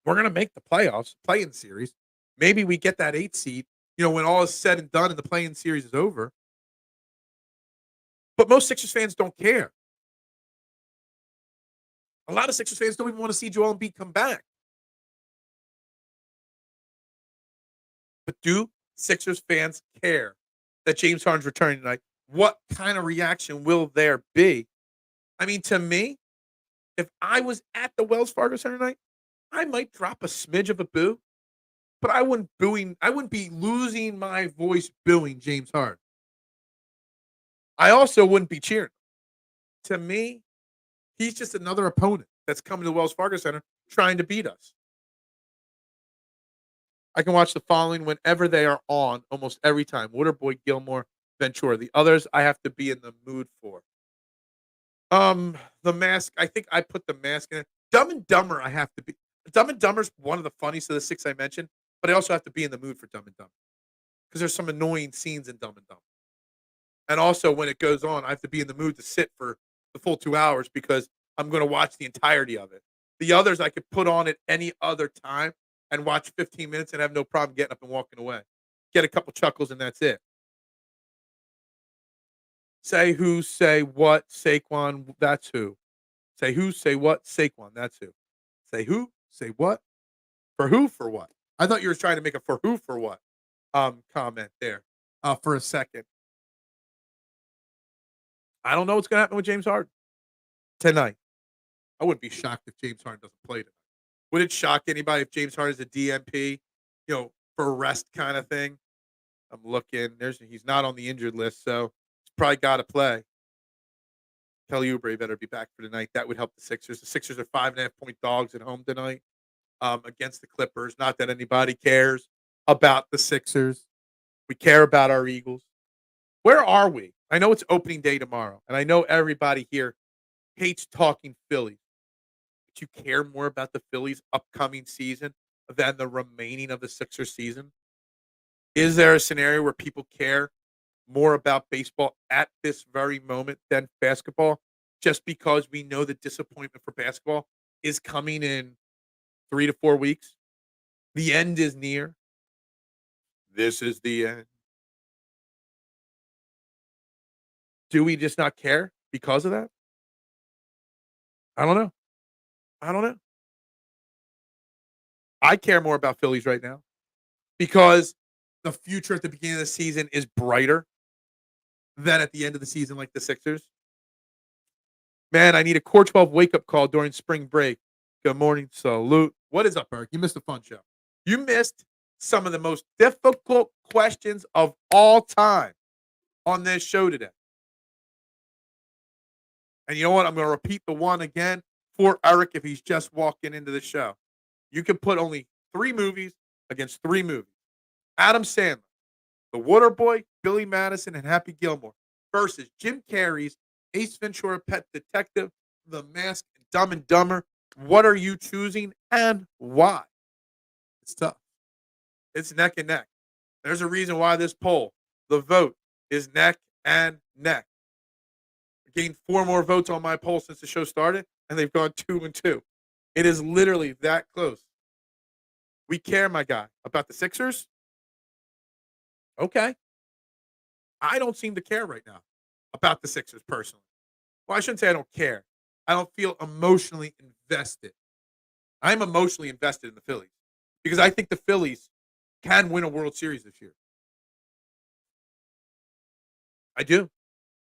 We're gonna make the playoffs, play-in series. Maybe we get that 8 seed, when all is said and done and the play-in series is over. But most Sixers fans don't care. A lot of Sixers fans don't even want to see Joel Embiid come back. But do Sixers fans care that James Harden's returning tonight? What kind of reaction will there be? I mean, to me, if I was at the Wells Fargo Center tonight, I might drop a smidge of a boo, but I wouldn't be losing my voice booing James Harden. I also wouldn't be cheering. To me, he's just another opponent that's coming to the Wells Fargo Center trying to beat us. I can watch the following whenever they are on, almost every time: Waterboy, Gilmore, Ventura. The others I have to be in the mood for. The Mask. I think I put the Mask in it. Dumb and Dumber. I have to be. Dumb and Dumber's one of the funniest of the 6 I mentioned, but I also have to be in the mood for Dumb and Dumber because there's some annoying scenes in Dumb and Dumber. And also, when it goes on, I have to be in the mood to sit for the full 2 hours because I'm going to watch the entirety of it. The others I could put on at any other time and watch 15 minutes and have no problem getting up and walking away. Get a couple chuckles and that's it. Say who, say what, Saquon, that's who. Say who, say what, Saquon, that's who. Say who, say what, for who, for what. I thought you were trying to make a for who, for what comment there for a second. I don't know what's going to happen with James Harden tonight. I wouldn't be shocked if James Harden doesn't play tonight. Would it shock anybody if James Harden is a DNP, for a rest kind of thing? I'm looking. He's not on the injured list, so he's probably got to play. Kelly Oubre better be back for tonight. That would help the Sixers. The Sixers are 5.5-point dogs at home tonight against the Clippers. Not that anybody cares about the Sixers. We care about our Eagles. Where are we? I know it's opening day tomorrow, and I know everybody here hates talking Phillies. But you care more about the Phillies' upcoming season than the remaining of the Sixers season? Is there a scenario where people care more about baseball at this very moment than basketball, just because we know the disappointment for basketball is coming in 3 to 4 weeks? The end is near. This is the end. Do we just not care because of that? I don't know. I don't know. I care more about Phillies right now because the future at the beginning of the season is brighter than at the end of the season, like the Sixers. Man, I need a Core 12 wake up call during spring break. Good morning, salute. What is up, Eric? You missed a fun show. You missed some of the most difficult questions of all time on this show today. And you know what? I'm going to repeat the one again for Eric if he's just walking into the show. You can put only 3 movies against 3 movies. Adam Sandler, The Waterboy, Billy Madison, and Happy Gilmore versus Jim Carrey's Ace Ventura, Pet Detective, The Mask, and Dumb and Dumber. What are you choosing and why? It's tough. It's neck and neck. There's a reason why this poll, the vote, is neck and neck. I gained 4 more votes on my poll since the show started, and they've gone 2 and 2. It is literally that close. We care, my guy, about the Sixers. Okay. I don't seem to care right now about the Sixers personally. Well, I shouldn't say I don't care. I don't feel emotionally invested. I'm emotionally invested in the Phillies because I think the Phillies can win a World Series this year. I do.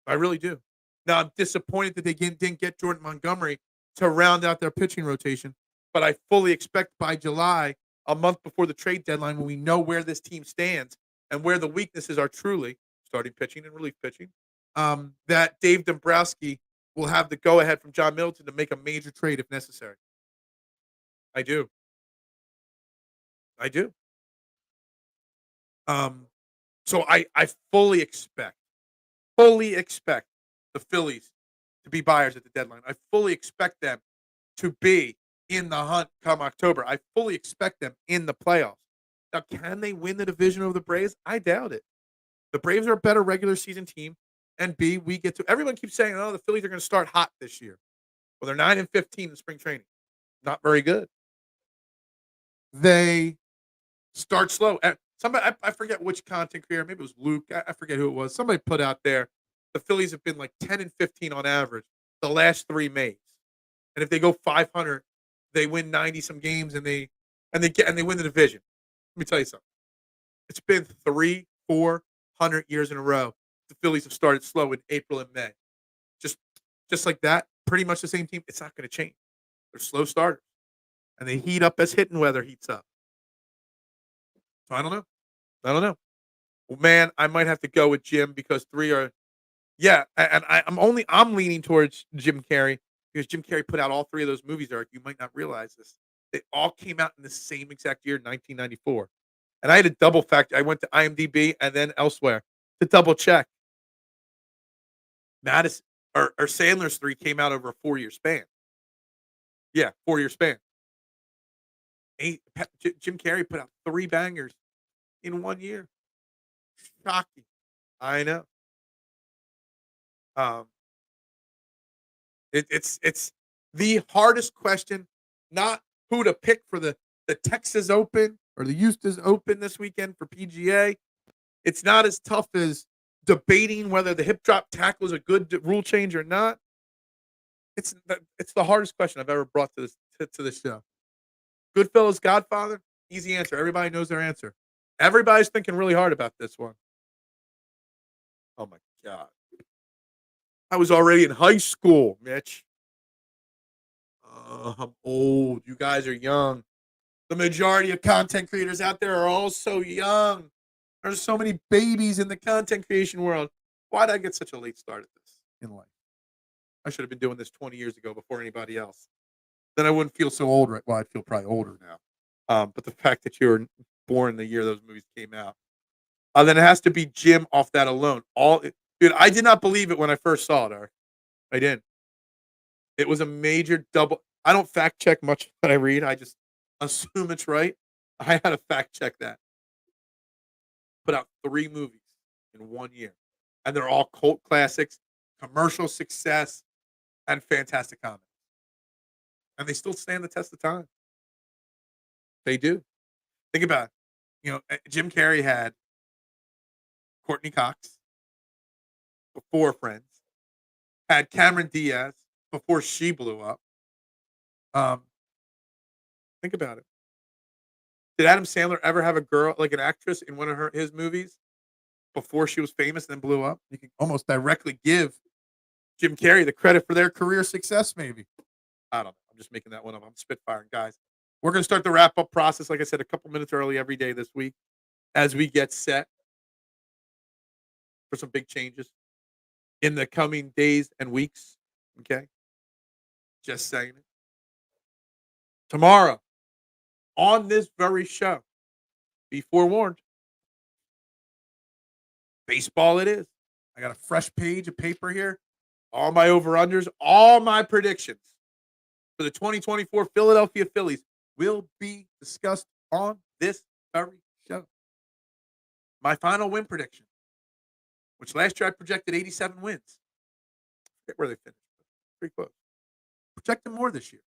I really do. Now, I'm disappointed that they didn't get Jordan Montgomery to round out their pitching rotation, but I fully expect by July, a month before the trade deadline, when we know where this team stands and where the weaknesses are truly, starting pitching and relief pitching, that Dave Dombrowski will have the go-ahead from John Middleton to make a major trade if necessary. I do. I do. So I fully expect the Phillies to be buyers at the deadline. I fully expect them to be in the hunt come October. I fully expect them in the playoffs. Now, can they win the division over the Braves? I doubt it. The Braves are a better regular season team. And B, we get to everyone keeps saying, oh, the Phillies are going to start hot this year. Well, they're 9-15 in spring training. Not very good. They start slow. Somebody, I forget which content creator, maybe it was Luke. I forget who it was. Somebody put out there the Phillies have been like 10-15 on average the last 3 Mays. And if they go 500, they win 90 some games and they win the division. Let me tell you something. It's been 300-400 years in a row. The Phillies have started slow in April and May. Just like that, pretty much the same team. It's not going to change. They're slow starters. And they heat up as hitting weather heats up. So I don't know. Well, man, I might have to go with Jim because 3 are yeah, and I'm leaning towards Jim Carrey because Jim Carrey put out all 3 of those movies, Eric. You might not realize this. They all came out in the same exact year, 1994. And I had a double fact. I went to IMDb and then elsewhere to double check. Madison or Sandler's 3 came out over a 4-year span. Yeah, 4-year span. Jim Carrey put out 3 bangers in 1 year. Shocking. I know. It's the hardest question, not who to pick for the Texas Open or the Eustis Open this weekend for PGA. It's not as tough as debating whether the hip drop tackle is a good rule change or not. It's the hardest question I've ever brought to this show. Goodfellas Godfather, easy answer. Everybody knows their answer. Everybody's thinking really hard about this one. Oh my God. I was already in high school, Mitch. I'm old. You guys are young. The majority of content creators out there are all so young. There's so many babies in the content creation world. Why did I get such a late start at this in life? I should have been doing this 20 years ago before anybody else. Then I wouldn't feel so old. Right? Well, I'd feel probably older now. But the fact that you were born the year those movies came out, then it has to be Jim off that alone. Dude, I did not believe it when I first saw it, Art. I didn't. It was a major double. I don't fact check much when I read. I just assume it's right. I had to fact check that. Put out 3 movies in 1 year. And they're all cult classics, commercial success, and fantastic comedy. And they still stand the test of time. They do. Think about it. Jim Carrey had Courtney Cox before Friends, had Cameron Diaz before she blew up. Think about it. Did Adam Sandler ever have a girl, like an actress, in one of his movies before she was famous and then blew up? You can almost directly give Jim Carrey the credit for their career success, maybe. I don't know. I'm just making that one up. I'm spitfiring, guys. We're going to start the wrap-up process, like I said, a couple minutes early every day this week as we get set for some big changes in the coming days and weeks. Okay? Just saying it. Tomorrow, on this very show, be forewarned. Baseball it is. I got a fresh page of paper here. All my over-unders, all my predictions for the 2024 Philadelphia Phillies will be discussed on this very show. My final win prediction, which last year I projected 87 wins. Forget where they finished. Pretty close. Projecting more this year,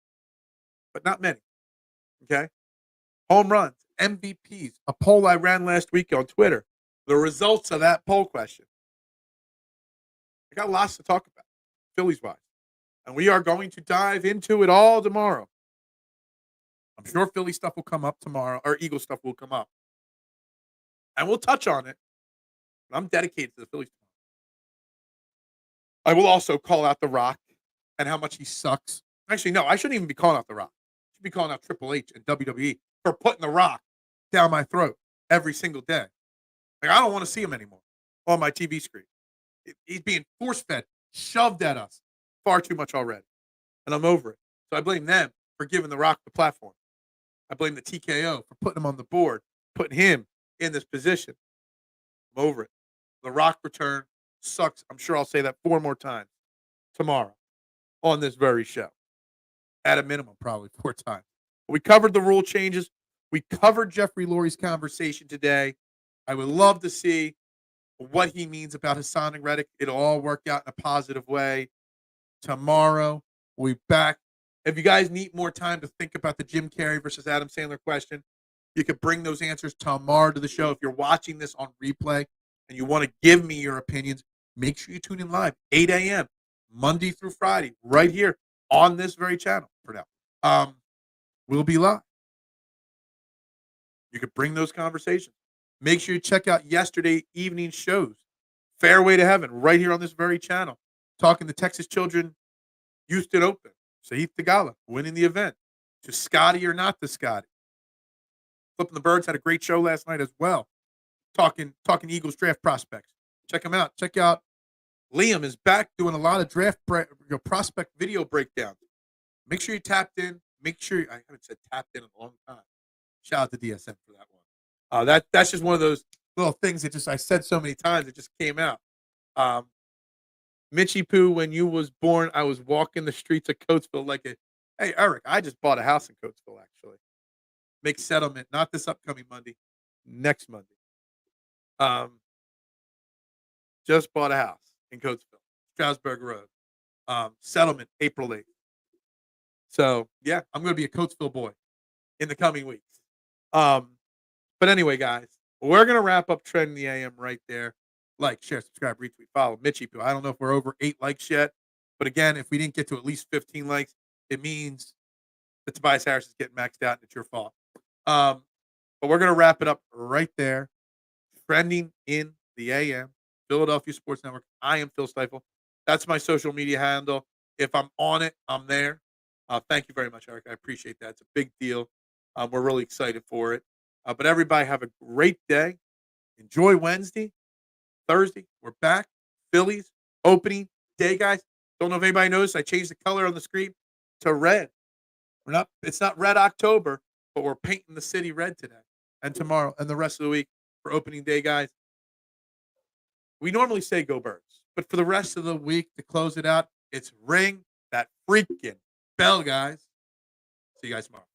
but not many. Okay? Home runs, MVPs, a poll I ran last week on Twitter. The results of that poll question. I got lots to talk about, Phillies-wise. And we are going to dive into it all tomorrow. I'm sure Philly stuff will come up tomorrow, or Eagle stuff will come up. And we'll touch on it. But I'm dedicated to the Phillies tomorrow. I will also call out The Rock and how much he sucks. Actually, no, I shouldn't even be calling out The Rock. I should be calling out Triple H and WWE for putting The Rock down my throat every single day. Like, I don't want to see him anymore on my TV screen. He's being force-fed, shoved at us far too much already. And I'm over it. So I blame them for giving The Rock the platform. I blame the TKO for putting him on the board, putting him in this position. I'm over it. The Rock return sucks. I'm sure I'll say that 4 more times tomorrow on this very show. At a minimum, probably 4 times. We covered the rule changes. We covered Jeffrey Lurie's conversation today. I would love to see what he means about Haason and Reddick. It'll all work out in a positive way. Tomorrow, we'll be back. If you guys need more time to think about the Jim Carrey versus Adam Sandler question, you could bring those answers tomorrow to the show. If you're watching this on replay and you want to give me your opinions, make sure you tune in live, 8 a.m., Monday through Friday, right here on this very channel for now. We'll be live. You could bring those conversations. Make sure you check out yesterday evening shows. Fairway to Heaven, right here on this very channel. Talking the Texas Children Houston Open. Sahith Theegala winning the event. To Scotty or not to Scotty. Flipping the Birds had a great show last night as well. Talking Eagles draft prospects. Check them out. Check out Liam is back doing a lot of draft prospect video breakdowns. Make sure you tapped in. Make sure I haven't said tapped in a long time. Shout out to DSM for that one. That's just one of those little things that I said so many times it just came out. Mitchie Poo, when you was born, I was walking the streets of Coatesville hey Eric, I just bought a house in Coatesville actually. Make settlement, not this upcoming Monday, next Monday. Just bought a house in Coatesville, Strasburg Road. Settlement April 8th. So yeah, I'm going to be a Coatesville boy in the coming weeks. But anyway, guys, we're going to wrap up Trend in the AM right there. Like, share, subscribe, retweet, follow. Mitchie Poo. I don't know if we're over 8 likes yet. But again, if we didn't get to at least 15 likes, it means that Tobias Harris is getting maxed out and it's your fault. But we're going to wrap it up right there. Trending in the AM, Philadelphia Sports Network. I am Phil Stiefel. That's my social media handle. If I'm on it, I'm there. Thank you very much, Eric. I appreciate that. It's a big deal. We're really excited for it. But everybody have a great day. Enjoy Wednesday. Thursday, we're back. Phillies opening day, guys. Don't know if anybody knows. I changed the color on the screen to red. It's not red October, but we're painting the city red today and tomorrow and the rest of the week for opening day, guys. We normally say go Birds, but for the rest of the week to close it out, it's ring that freaking bell, guys. See you guys tomorrow.